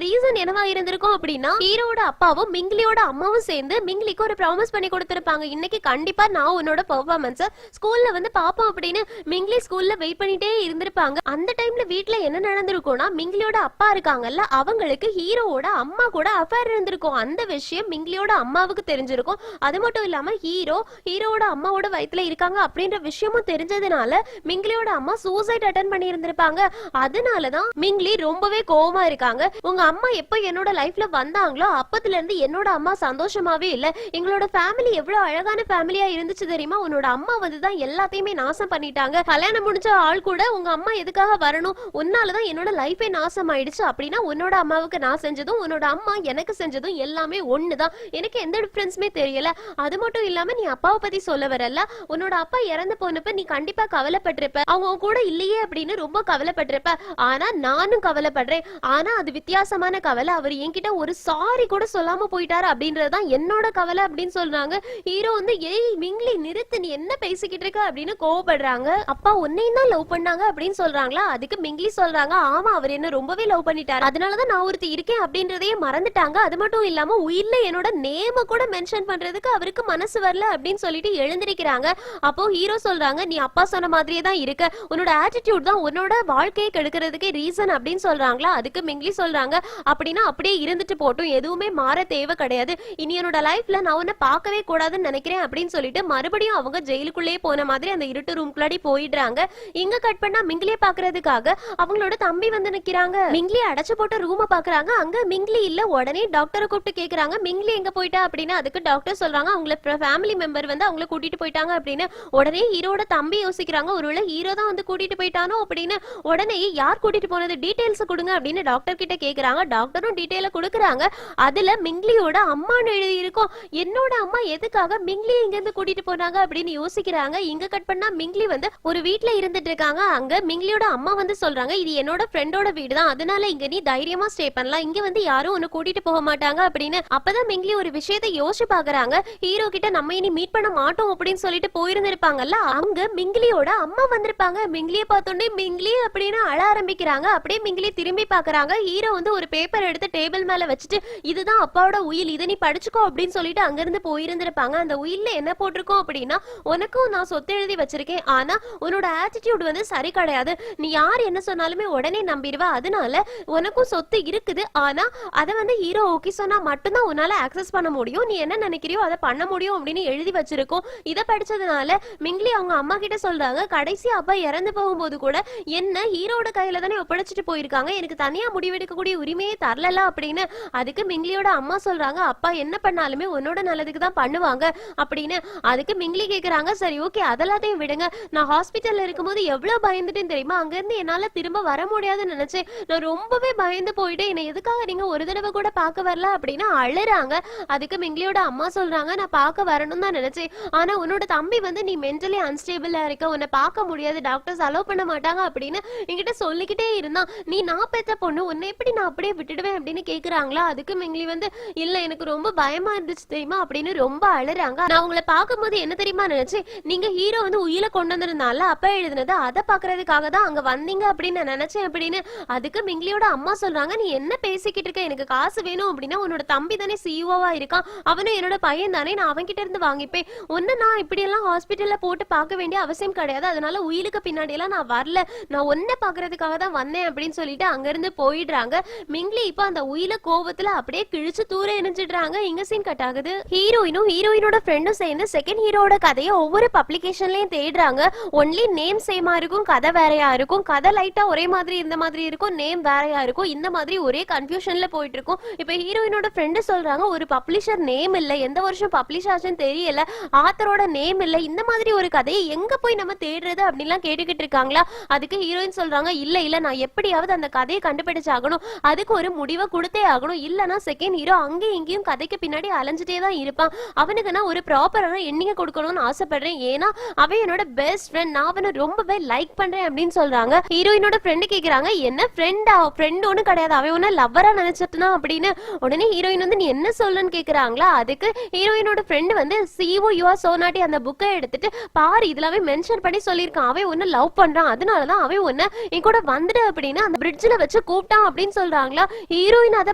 ரீசன் என்னவா இருந்திருக்கும் அப்படின்னா, ஹீரோட அப்பாவும் மிங்லியோட அம்மாவும் சேர்ந்து மிங்லிக்கு ஒரு ப்ராமிஸ் பண்ணி கொடுத்திருப்பாங்க, இன்னைக்கு கண்டிப்பா நான் உன்னோட பெர்ஃபார்மன்ஸ் ஸ்கூல்ல வந்து பாப்போம் அப்படின்னு. மிங்லி ஸ்கூல்ல வெயிட் பண்ணிட்டே இருந்திருப்பாங்க. அந்த டைம்ல வீட்ல என்ன நடந்திருக்கும்னா, மிங்லியோட அப்பா இருக்காங்கல்ல, அவங்களுக்கு ஹீரோவோட அம்மா கூட அஃபேர் இருந்திருக்கும். அந்த விஷயம் மிங்லியோட அம்மாவுக்கு தெரிஞ்சிருக்கும். அது மட்டும் இல்லாம ஹீரோவோட அம்மாவோட வயித்துல இருக்காங்க அப்படின்ற விஷயமும் தெரிஞ்சதுனால மிங்லியோட அம்மா சூசைட் அட்டன் பண்ணி இருந்திருப்பாங்க. அதனாலதான் மிங்லி ரொம்பவே கோவமா இருக்காங்க. உங்க அம்மா எப்ப என்னோட லைஃப்ல வந்தாங்களோ அப்பத்துல இருந்து என்னோட அம்மா சந்தோஷமாவே இல்ல, எங்களோட ஃபேமிலி எவ்வளவு அழகான ஃபேமிலியா இருந்துச்சு தெரியுமா, உன்னோட அம்மா வந்துதான் எல்லாத்தையுமே நாசம் பண்ணிட்டாங்க, கல்யாணம் முடிஞ்ச ஆள் கூட உங்க அம்மா எதுக்காக வரணும், உன்னாலதான் என்னோட லைஃபே நாசம் ஆயிடுச்சு, அப்படின்னா உன்னோட அம்மாவுக்கு நான் செஞ்சதும் உன்னோட அம்மா எனக்கு செஞ்சதும் எல்லாமே ஒண்ணுதான், எனக்கு எந்த டிஃபரன்ஸுமே தெரியல. அது மட்டும் இல்லாம நீ அப்பாவை பத்தி சொல்ல வரல, உன்னோட அப்பா இறந்து போனப்ப நீ கண்டிப்பா கவலைப்பட்டிருப்ப, அவங்க கூட இல்லையே அப்படின்னு ரொம்ப கவலைப்பட்டிருப்ப. ஆனா நானும் கவலைப்படுறேன். ஆனா அது வித்தியாசமான கவலை. அவர் என்கிட்ட ஒரு சாரி கூட சொல்லாம போயிட்டாரு அப்படின்றதுதான் என்னோட கவலை அப்படின்னு சொல்றாங்க. ஹீரோ வந்து ஏய் மிங்லி நிறுத்து, நீ என்ன பேசிக்கிட்டு இருக்க அப்படின்னு கோவப்படுறாங்க. அப்பா உன்னையும் தான் லவ் பண்ணாங்க அப்படின்னு சொல்றாங்களா? அதுக்கு மிங்லி சொல்றாங்க, ஆமா அவர் என்ன ரொம்பவே லவ் பண்ணிட்டாரு, அதனாலதான் நான் ஒருத்தி இருக்கேன் அப்படின்றதையே மறந்துட்டாங்க. அது மட்டும் இல்லாம உயிர்ல என்னோட நேம கூட மென்ஷன் பண்றதுக்கு அவருக்கு மனசு வரல அப்படின்னு சொல்லிட்டு எழுந்திருக்கிறாங்க. அப்போ ஹீரோ சொல்றாங்க, நீ அப்பா சொன்ன மாதிரியே தான் இருக்க, உன்னோட ஆட்டிடியூட் தான் உன்னோட வாழ்க்கையை கெடுக்கிறதுக்கு ரீசன் அப்படின்னு சொல்றாங்களா? அதுக்கு மிங்லி சொல்றாங்க, அப்படின்னா அப்படியே இருந்துட்டு போட்டும், எதுவுமே மாற தேவை கிடையாது, இனி என்னோட லைஃப்ல நான் உன்னை பார்க்கவே கூடாதுன்னு நினைக்கிறேன் அப்படின்னு சொல்லிட்டு மறுபடியும் அவங்க ஜெயிலுக்குள்ளேயே போன மாதிரி அந்த இருட்டு ரூம்குள்ளாடி போயிடுறாங்க. இங்க கட் பண்ணா மிங்லியை பாக்குறதுக்காக அவங்களோட தம்பி வந்து நிக்கிறாங்க. மிங்லி அடைச்சு போட்ட ரூம பாக்குறாங்க. அங்க மிங்லி இல்ல. உடனே டாக்டரை கூப்பிட்டு கேக்குறாங்க, மிங்லி எங்க போயிட்டா அப்படின்னு. அதுக்கு டாக்டர் சொல்றாங்க, அவங்கள ஃபேமிலி மெம்பர் வந்து அவங்கள கூட்டிட்டு போயிட்டாங்க அப்படின்னு. உடனே ஹீரோட தம்பி யோசிக்கிறாங்க, ஒருவேளை ஹீரோ தான் வந்து கூட்டிட்டு போயிட்டானோ அப்படின்னு. உடனே யார் கூட்டிட்டு போனது, டீடைல்ஸ் கொடுங்க அப்படின்னு டாக்டர் கிட்ட கேக்குறாங்க. டாக்டரும் டீடைல கொடுக்குறாங்க. அதுல மிங்லியோட அம்மான்னு எழுதி இருக்கும். என்னோட அம்மா எதுக்காக மிங்லி இங்க இருந்து கூட்டிட்டு போனாங்க அப்படின்னு யோசிக்கிறாங்க. இங்க கட் பண்ணா மிங்லி வந்து ஒரு வீட்ல இருந்துட்டு இருக்காங்க. அங்க மிங்லியோட அம்மா வந்து சொல்றாங்க, இது என்னோட ஃப்ரெண்டோட வீடு தான், அதனால இங்க நீ தைரியமா ஸ்டே பண்ணலாம், இங்க வந்து யாரும் உன்னை கூட்டிட்டு போக மாட்டாங்க அப்படின்னு. அப்பதான் மிங்லி ஒரு விஷயத்தை யோசிச்சு பாக்குறாங்க. ஹீரோ கிட்ட நம்ம இனி மீட் பண்ண மாட்டோம் அப்படின்னு சொல்லிட்டு போயிருந்திருப்பாங்கல்ல, அங்க மிங்லியோட அம்மா வந்திருப்பாங்க. மிங்லியை பார்த்தோன்னே மிங்லி அப்படின்னு அழ ஆரம்பிக்கிறாங்க. அப்படியே மிங்லி திரும்பி பாக்குறாங்க. ஹீரோ வந்து ஒரு பேப்பர் எடுத்து டேபிள் மேல வச்சுட்டு, இதுதான் அப்பாவோட உயில், இதை நீ படிச்சுக்கோ அப்படின்னு சொல்லிட்டு அங்கிருந்து போயிருந்திருப்பாங்க. அந்த உயில்ல என்ன போட்டிருக்கோம் அப்படின்னா, உனக்கும் நான் சொத்து எழுதி வச்சிருக்கேன், ஆனா உன்னோட ஆட்டிடியூட் வந்து சரி கிடையாது, நீ யார் என்ன சொன்னாலுமே உடனே நம்பிடுவா, அதனால உனக்கும் சொத்து இருக்குது, ஆனா அதை வந்து ஹீரோ ஓகே சொன்னா மட்டும்தான் உன்னால ஆக்சஸ் பண்ண முடியும், நீ என்ன நினைக்கிறியோ அதை பண்ண முடியும் அப்படின்னு எழுதி வச்சிருக்கோம். இதை படிச்சதுனால மிங்லி அவங்க அம்மா கிட்ட சொல்றாங்க, கடைசி அப்பா இறந்து போகும்போது கூட என்ன ஹீரோட கையில தானே ஒப்படைச்சிட்டு போயிருக்காங்க, எனக்கு தனியா முடிவெடுக்கக்கூடிய உரிமையே தரல அப்படின்னு. அதுக்கு மிங்லியோட அம்மா சொல்றாங்க, அப்பா என்ன பண்ணாலுமே உன்னோட நல்லதுக்கு தான் பண்ணுவாங்க அப்படின்னு. அதுக்கு மிங்லி கேக்குறாங்க, சரி ஓகே அதெல்லாத்தையும் விடுங்க, நான் ஹாஸ்பிட்டல்ல இருக்கும்போது எவ்வளவு பயந்துட்டேன்னு தெரியுமா, அங்க இருந்து என்னால திரும்ப வர முடியாதுன்னு நினைச்சேன், நான் ரொம்பவே பயந்து போயிட்டு என்னை எதுக்காக நீங்க ஒரு தடவை கூட பார்க்க வரல அப்படின்னு அழுறாங்க. அதுக்கு மிங்லியோட அம்மா சொல்றாங்க, நான் பார்க்க வரணும் தான் நினைச்சேன், ஆனா உன்னோட தம்பி வந்து நீ மென்டலி அன்ஸ்டேபிளா இருக்க, உன்னை பார்க்க முடியாது, டாக்டர்ஸ் அலோவ் பண்ண மாட்டாங்க அப்படின்னு என்கிட்ட சொல்லிக்கிட்டே இருந்தான், நீ நான் பெத்த பொண்ணு, உன்னை எப்படி நான் அப்படியே விட்டுடுவேன் அப்படின்னு கேக்குறாங்களா? அதுக்கு மிங்லி வந்து இல்ல எனக்கு ரொம்ப பயமா இருந்துச்சு தெரியுமா அப்படின்னு ரொம்ப அழுறாங்க. நான் உங்களை பார்க்கும்போது என்ன தெரியுமா நினைச்சேன், நீங்க ஹீரோ வந்து உயிரை கொண்டு வந்திருந்தால அப்பா எழுதுனது அதை பாக்குறதுக்காக தான் அங்க வந்தீங்க அப்படின்னு நான் நினைச்சேன் அப்படின்னு. அதுக்கு மிங்லியோட அம்மா சொல்றாங்க, நீ என்ன பேசிக்கிட்டு இருக்க, எனக்கு காசு வேணும் அப்படின்னா உன்னோட தம்பி தானே சிஇஓவா இருக்கான், அவனும் என்னோட பையன் தானே, நான் அவன் கிட்ட இருந்து வாங்கிப்பேன், ஒன்னு நான் இப்படி எல்லாம் ஹாஸ்பிட்டல்ல போட்டு பார்க்க வேண்டிய அவசியம் கிடையாது, அதனால உயிருக்கு பின்னாடி எல்லாம் நான் வரல, நான் ஒன்ன பாக்குறதுக்காக தான் வந்தேன் அப்படின்னு சொல்லிட்டு அங்க இருந்து போயிடுறாங்க. மிங்லி இப்ப அந்த உயில கோவத்துல அப்படியே கிழிச்சு தூர எரிஞ்சிடுறாங்க. இங்க சீன் கட் ஆகுது. ஹீரோயினும் ஹீரோயினோட ஃப்ரெண்டும் சேர்ந்து செகண்ட் ஹீரோட கதையை ஒவ்வொரு பப்ளிகேஷன்லயும் தேடுறாங்க. ஒன்லி நேம் சேமா இருக்கும், கதை வேறையா இருக்கும், கதை லைட்டா ஒரே மாதிரி இந்த மாதிரி இருக்கும், நேம் வேறையா இருக்கும், இந்த மாதிரி ஒரே கன்ஃபியூஷன்ல போயிட்டு இருக்கும். இப்ப ஹீரோயினோட ஃப்ரெண்டு சொல்றாங்க, ஒரு பப்ளிஷர் நேம் இல்ல, எந்த வருஷம் பப்ளிஷ் ஆச்சுன்னு தெரியல, ஆத்தரோட நேம் இல்ல, இந்த மாதிரி ஒரு கதையை எங்க போய் நம்ம தேடுறது அப்படின்லாம் கேட்டுக்கிட்டு இருக்காங்களா? அதுக்கு ஹீரோயின் சொல்றாங்க, இல்ல இல்ல நான் எப்படியாவது அந்த கதையை கண்டுபிடிச்சாகணும், அதுக்கு ஒரு முடிவை கொடுத்தே ஆகணும், இல்லனா செகண்ட் ஹீரோ அங்கேயும் இங்கேயும் கதைக்கு பின்னாடி அலைஞ்சிட்டே தான் இருப்பான், அவனுக்கு நான் ஒரு ப்ராப்பரான எண்டிங்க கொடுக்கணும்னு ஆசைப்படுறேன், ஏன்னா அவன் என்னோட பெஸ்ட் ஃப்ரெண்ட், நான் அவனை ரொம்பவே லைக் பண்றேன் அப்படின்னு சொல்றாங்க. ஹீரோயினோட ஃப்ரெண்டு கேக்குறாங்க, என்ன ஃப்ரெண்டா, ஃப்ரெண்ட் ஒன்னும் கிடையாது, அவன் ஒன்னு லவ்வரா நினைச்சிட்டுனா அப்படின்னு. உடனே ஹீரோயின் வந்து நீ என்ன சொல்லன்னு கேக்குறாங்களா? அதுக்கு ஹீரோயினோட ஃப்ரெண்டு வந்து சிஓ யுவர் சோனாட்டி அந்த புக்கை எடுத்துட்டு பாரு, இதுலவே மென்ஷன் பண்ணி சொல்லியிருக்கான், அவன் ஒன்னு லவ் பண்றான், அதனாலதான் அவன் ஒன்னு என் கூட வந்துடு அப்படின்னு அந்த பிரிட்ஜ்ல வச்சு கூப்பிட்டான் அப்படின்னு சொல்றாங்களா? ஹீரோயின் அதை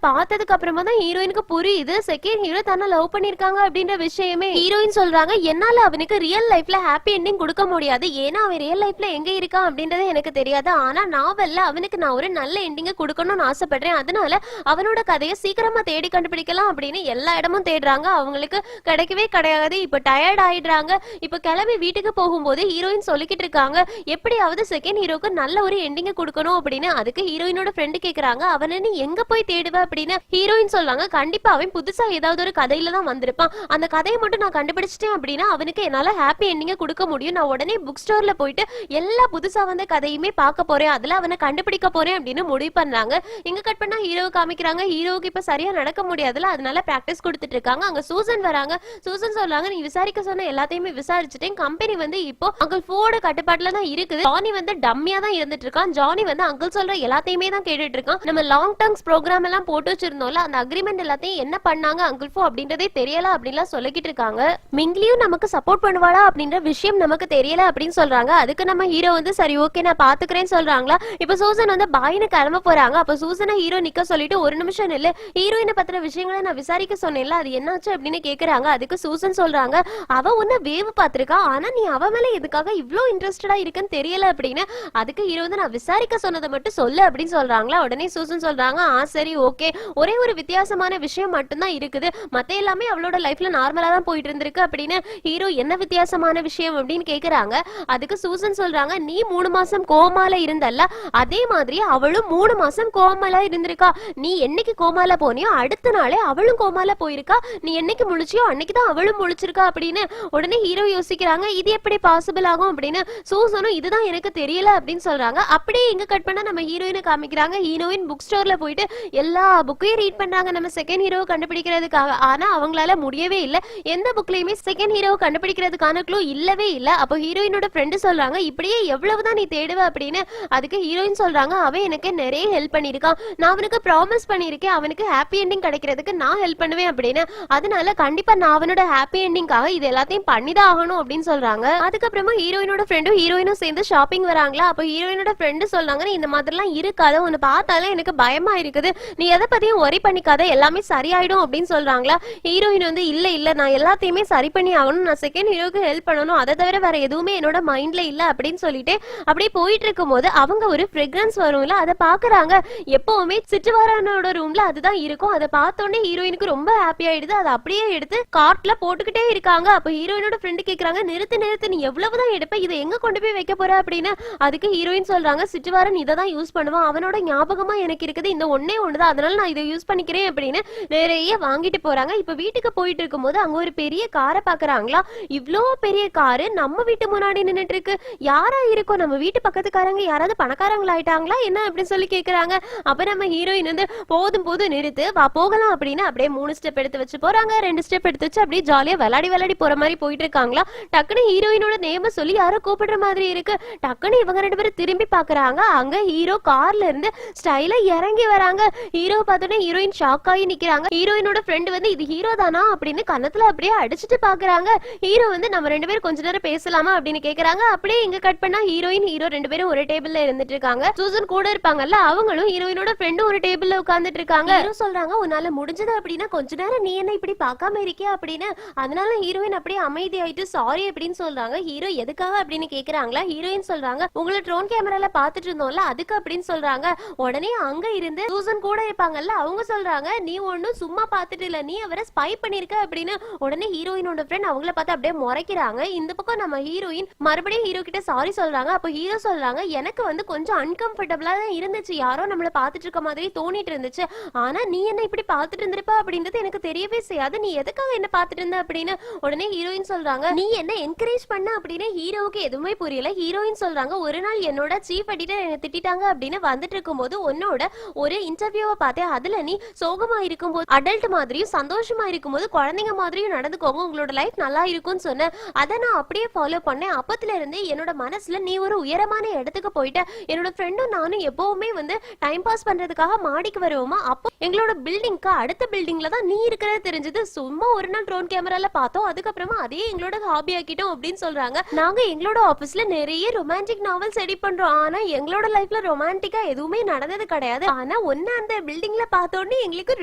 பார்த்ததுக்கு அப்புறமா தான் ஹீரோயினுக்கு புரியுது செகண்ட் ஹீரோ தன்னை லவ் பண்ணிருக்காங்க அப்படின்ற விஷயமே. ஹீரோயின் சொல்றாங்க, என்னால அவனுக்கு ரியல் லைஃப்ல ஹாப்பி எண்டிங் கொடுக்க முடியாது, ஏன்னா அவன் ரியல் லைஃப்ல எங்க இருக்கான் அப்படின்றது எனக்கு தெரியாது, ஆனா நாவல்ல அவனுக்கு நான் ஒரு நல்ல எண்டிங்க கொடுக்கணும்னு ஆசைப்படுறேன், அதனால அவனோட கதையை சீக்கிரமா தேடி கண்டுபிடிக்கலாம் அப்படின்னு எல்லா இடமும் தேடுறாங்க. அவங்களுக்கு கிடைக்கவே கிடையாது. இப்ப டயர்ட் ஆயிடுறாங்க. இப்ப கிளம்பி வீட்டுக்கு போகும்போது ஹீரோயின் சொல்லிக்கிட்டு இருக்காங்க, எப்படியாவது செகண்ட் ஹீரோக்கு நல்ல ஒரு எண்டிங்க கொடுக்கணும் அப்படின்னு. அதுக்கு ஹீரோயினோட ஃப்ரெண்டு கேக்குறாங்க, அவனை நீ எங்க போய் தேடுவ அப்படின்னு. ஹீரோயின் சொல்றாங்க, கண்டிப்பா அவன் புதுசா ஏதாவது ஒரு கதையில தான் வந்திருப்பான், அந்த கதையை மட்டும் நான் கண்டுபிடிச்சிட்டேன் அப்படின்னா அவனுக்கு என்னால ஹாப்பி எண்டிங்க கொடுக்க முடியும், நான் உடனே புக் ஸ்டோர்ல போயிட்டு எல்லா புதுசா வந்த கதையுமே பார்க்க போறேன், அதுல அவனை கண்டுபிடிக்க போறேன் அப்படின்னு முடிவு பண்றாங்க. இங்க கட் பண்ணா ஹீரோ காமிக்கிறாங்க. ஹீரோவுக்கு இப்ப சரியா நடக்க முடியாதுல, அதனால பிராக்டிஸ் கொடுத்துட்டு இருக்காங்க. அங்க சூசன் வராங்க. சூசன் சொல்றாங்க, நீ விசாரிக்க சொன்ன எல்லாத்தையுமே விசாரிச்சுட்டேன், கம்பெனி வந்து இப்போ அங்கிள் ஃபோர்டு கட்டுப்பாட்டுல தான் இருக்குது. ஜானி வந்து டம்மியா தான் இருந்துட்டு இருக்கான். ஜானி வந்து அங்கிள் சொல்ற எல்லாத்தையுமே தான் கேட்டுட்டு இருக்கான். நம்ம லாங் டர்ம்ஸ் ப்ரோக்ராம் எல்லாம் போட்டு வச்சிருந்தோம்ல, அந்த அக்ரிமெண்ட் எல்லாத்தையும் என்ன பண்ணாங்க அங்கிள் ஃபோ அப்படின்றதே தெரியல அப்படின்லாம் சொல்லிக்கிட்டு இருக்காங்க. மிங்லியும் நமக்கு சப்போர்ட் பண்ணுவாளா அப்படின்ற விஷயம் நமக்கு தெரியல அப்படின்னு சொல்றாங்க. அதுக்கு நம்ம ஹீரோ வந்து சரி ஓகே நான் பாத்துக்கிறேன்னு சொல்றாங்களா. இப்ப சூசன் வந்து பாயின்னு கிளம்ப போறாங்க. அப்ப சூசனை ஹீரோ நிக்க சொல்லிட்டு ஒரு நிமிஷம் இல்ல, ஹீரோயினை பத்தின விஷயங்களை நான் விசாரிக்க சொன்னேன்ல, அது என்னாச்சு அப்படின்னு கேக்குறாங்க. அதுக்கு சூசன் சொல்றாங்க, அவ உன்ன வேவு பாத்திருக்கா, ஆனா நீ அவ மேல எதுக்காக இவ்ளோ இன்ட்ரெஸ்டடா இருக்குன்னு தெரியல அப்படின்னு. அதுக்கு ஹீரோ வந்து நான் விசாரிக்க சொன்னதை மட்டும் சொல்லு அப்படின்னு சொல்றாங்களா. உடனே சூசன் சொல்றாங்க, சரி ஓகே, ஒரே ஒரு வித்தியாசமான விஷயம் மட்டும்தான் இருக்குது, மத்த எல்லாமே அவளோட லைஃப்ல நார்மலா தான் போயிட்டு இருந்திருக்கு அப்படின்னு. ஹீரோ என்ன வித்தியாசமான விஷயம் அப்படின்னு கேக்குறாங்க. அதுக்கு சூசன் சொல்றாங்க, நீ 3 மாசம் கோமால இருந்தல்ல, அதே மாதிரி அவளும் 3 மாசம் கோமால இருந்திருக்கா. நீ என்னைக்கு கோமால போனியோ அடுத்த நாளே அவளும் கோமால போயிருக்கா. நீ என்னைக்கு முழிச்சியோ அன்னைக்குதான் அவளும் முழிச்சிருக்கா அப்படின்னு. உடனே ஹீரோ யோசிக்கிறாங்க, இது எப்படி பாசிபிள் ஆகும் அப்படின்னு. சூசனும் இதுதான் எனக்கு தெரியல அப்படின்னு சொல்றாங்க. அப்படியே இங்க கட் பண்ணா நம்ம ஹீரோயினை காமிக்கிறாங்க. ஹீரோயின் புக் ஸ்டோர்ல போயிட்டு எல்லா புக்கையும் ரீட் பண்றாங்க நம்ம செகண்ட் ஹீரோ கண்டுபிடிக்கிறதுக்காக. ஆனா அவங்களால முடியவே இல்ல. எந்த புக்லயுமே செகண்ட் ஹீரோ கண்டுபிடிக்கிறதுக்கான க்ளூ இல்லவே இல்ல. அப்போ ஹீரோயினோட ஃப்ரெண்டு சொல்றாங்க, இப்படியே எவ்வளவுதான் நீ தேடுவ அப்படின்னு. அதுக்கு ஹீரோயின் சொல்றாங்க, அவன் எனக்கு நிறைய ஹெல்ப் பண்ணிருக்கான், நான் அவனுக்கு ப்ராமிஸ் பண்ணிருக்கேன் அவனுக்கு ஹாப்பி எண்டிங் கிடைக்கிறதுக்கு நான் ஹெல்ப் பண்ணுவேன் அப்படின்னு. அதனால கண்டிப்பா நான் அவனோட ஹாப்பி எண்டிங்காக இது எல்லாத்தையும் பண்ணிதான் ஆகணும் அப்படின்னு சொல்றாங்க. அதுக்கப்புறமா ஹீரோயினோட ஃப்ரெண்டும் ஹீரோயினும் சேர்ந்து ஷாப்பிங் வராங்களா. அப்போ ஹீரோயினோட ஃப்ரெண்டு சொல்றாங்க, இந்த மாதிரிலாம் இருக்காத, உன்னை பார்த்தாலே எனக்கு பயமா இருக்குது, நீ எதை பத்தியும் ஒரி பண்ணிக்காத, எல்லாமே சரியாயிடும் அப்படின்னு சொல்றாங்களா. ஹீரோயின் வந்து இல்ல இல்ல நான் எல்லாத்தையுமே சரி பண்ணி ஆகணும், நான் செகண்ட் ஹீரோக்கு ஹெல்ப் பண்ணணும், அதை தவிர வேற எதுவுமே என்னோட மைண்ட்ல இல்ல அப்படின்னு சொல்லிட்டு அப்படியே போயிட்டு இருக்கும் போது அவங்க ஒரு ஃப்ரெக்ரன்ஸ் வரும்ல, அதை பாக்குறாங்க. எப்பவுமே சிட்டுவாரனோட ரூம்ல அதுதான் இருக்கும். அதை பார்த்தோன்னே ஹீரோயினுக்கு ரொம்ப ஹாப்பி ஆயிடுது. அதை அப்படியே எடுத்து கார்ட்ல போட்டுக்கிட்டே இருக்காங்க. அப்ப ஹீரோயினோட ஃப்ரெண்டு கேக்குறாங்க, நிறுத்து நிறுத்து, நீ எவ்வளவுதான் எடுப்ப, இதை எங்க கொண்டு போய் வைக்க போற அப்படின்னு. அதுக்கு ஹீரோயின் சொல்றாங்க, சிட்டுவாரன் இதை தான் யூஸ் பண்ணுவான், அவனோட ஞாபகமா எனக்கு இருக்குது, இந்த ஒன்னே ஒண்ணுதான், அதனால நான் இதை யூஸ் பண்ணிக்கிறேன் அப்படின்னு நிறைய வாங்கிட்டு போறாங்க. இப்ப வீட்டுக்கு போயிட்டு இருக்கும் போது அங்க ஒரு பெரிய காரை பாக்குறாங்களா. இவ்ளோ பெரிய காரு நம்ம வீட்டு முன்னாடி நின்னுட்டு இருக்கு. யாரா இருக்கும், நம்ம வீட்டு பக்கத்துக்காரங்க யாராவது பணக்காரங்களா ஆயிட்டாங்களா என்ன அப்படின்னு சொல்லி கேக்குறாங்க. அப்ப நம்ம ஹீரோயின் வந்து போதும் போதும் நிறுத்து, வா போகலாம் அப்படின்னு அப்படியே 3 ஸ்டெப் எடுத்து வச்சு போறாங்க. 2 ஸ்டெப் எடுத்து வச்சு அப்படியே ஜாலியா விளையாடி போற மாதிரி போயிட்டு இருக்காங்களா. டக்குனு ஹீரோயினோட நேம சொல்லி யாரோ கூப்பிடுற மாதிரி இருக்கு. டக்குனு இவங்க 2 பேரும் திரும்பி பாக்குறாங்க. அங்க ஹீரோ கார்ல இருந்து ஸ்டைலா இறங்கி வராங்க. ஹீரோ பார்த்தோன்னே ஹீரோயின் ஷாக் ஆகி நிக்கிறாங்க. ஹீரோயினோட ஃப்ரெண்ட் வந்து இது ஹீரோ தானா அப்படின்னு கன்னத்துல அப்படியே அடிச்சுட்டு பாக்குறாங்க. ஹீரோ வந்து நம்ம 2 பேரும் கொஞ்ச நேரம் பேசலாமா அப்படின்னு கேக்குறாங்க. அப்படியே இங்க கட் பண்ணா ஹீரோயின் ஹீரோ 2 பேரும் ஒரு டேபிள்ல இருந்துட்டு இருக்காங்க. சூசன் கூட இருப்பாங்கல்ல, அவங்களும் ஹீரோயினோட ஃப்ரெண்டும் ஒரு டேபிள்ல உட்கார்ந்துட்டு இருக்காங்க. ஹீரோ சொல்றாங்க, உன்னால முடிஞ்சது அப்படின்னா கொஞ்ச நேரம் நீ என்ன இப்படி பார்க்காம இருக்கியா அப்படின்னு. அதனால ஹீரோயின் அப்படியே அமைதியாயிட்டு சாரி அப்படின்னு சொல்றாங்க. ஹீரோ எதுக்காக அப்படின்னு கேக்குறாங்களா. ஹீரோயின் சொல்றாங்க, உங்களை ட்ரோன் கேமரால பாத்துட்டு இருந்தோம்ல அதுக்கு அப்படின்னு சொல்றாங்க. உடனே அங்க இருந்து சூசன் கூட இருப்பாங்கல்ல, அவங்க சொல்றாங்க, நீ ஒன்னும் சும்மா பாத்துட்டு இல்ல, நீ அவரை ஸ்பை பண்ணிருக்க அப்படின்னு. உடனே ஹீரோயினோட ஃப்ரெண்ட் அவங்கள பார்த்து அப்படியே முறைக்கிறாங்க. இந்த பக்கம் நம்ம ஹீரோயின் மறுபடியும் ஹீரோ கிட்ட சாரி சொல்றாங்க. அப்ப ஹீரோ சொல்றாங்க, எனக்கு வந்து கொஞ்சம் அன்கம்ஃபர்டபுளா தான் இருந்துச்சு, யாரோ நம்மள பாத்துட்டு இருக்க மாதிரி தோணிட்டு இருந்துச்சு, ஆனா நீ என்ன இப்படி பாத்துட்டு இருந்திருப்ப அப்படின்றது எனக்கு தெரியவே செய்யாது, நீ எதுக்காக என்ன பாத்துட்டு இருந்த அப்படின்னு. உடனே ஹீரோயின் சொல்றாங்க, நீ என்ன என்கரேஜ் பண்ண அப்படின்னு. ஹீரோவுக்கு எதுவுமே புரியல. ஹீரோயின் சொல்றாங்க, ஒரு நாள் என்னோட சீஃப் எடிட்டர் என்ன திட்டாங்க அப்படின்னு வந்துட்டு இருக்கும்போது உன்னோட ஒரு இன்டர்வியூவை பார்த்தேன், அதுல நீ சோகமா இருக்கும்போது அடல்ட் மாதிரியும் சந்தோஷமா இருக்கும்போது குழந்தைங்க மாதிரியும் நடந்துக்கோங்க, உங்களோட லைஃப் நல்லா இருக்கும்னு சொன்னேன். அதை நான் அப்படியே ஃபாலோ பண்ணேன். அப்பத்துல இருந்து என்னோட மனசுல நீ ஒரு உயரமான இடத்துக்கு போயிட்ட. என்னோட ஃப்ரெண்டும் நானும் எப்பவுமே வந்து டைம் பாஸ் பண்றதுக்காக மாடிக்கு வருவோமா, அப்போ எங்களோட பில்டிங்க்கு அடுத்த பில்டிங்ல தான் நீ இருக்கிறது தெரிஞ்சது. சும்மா ஒரு நாள் ட்ரோன் கேமரால பார்த்தோம், அதுக்கப்புறமா அதே எங்களோட ஹாபி ஆக்கிட்டோம் அப்படின்னு சொல்றாங்க. நாங்க எங்களோட ஆபீஸ்ல நிறைய ரொமான்டிக் நாவல்ஸ் எடிட் பண்றோம், ஆனா எங்களோட லைஃப்ல ரொமான்டிக்கா எதுவுமே நடந்தது கிடையாது. ஆனா ஒன்னு அந்த பில்டிங்ல பார்த்தோன்னே எங்களுக்கு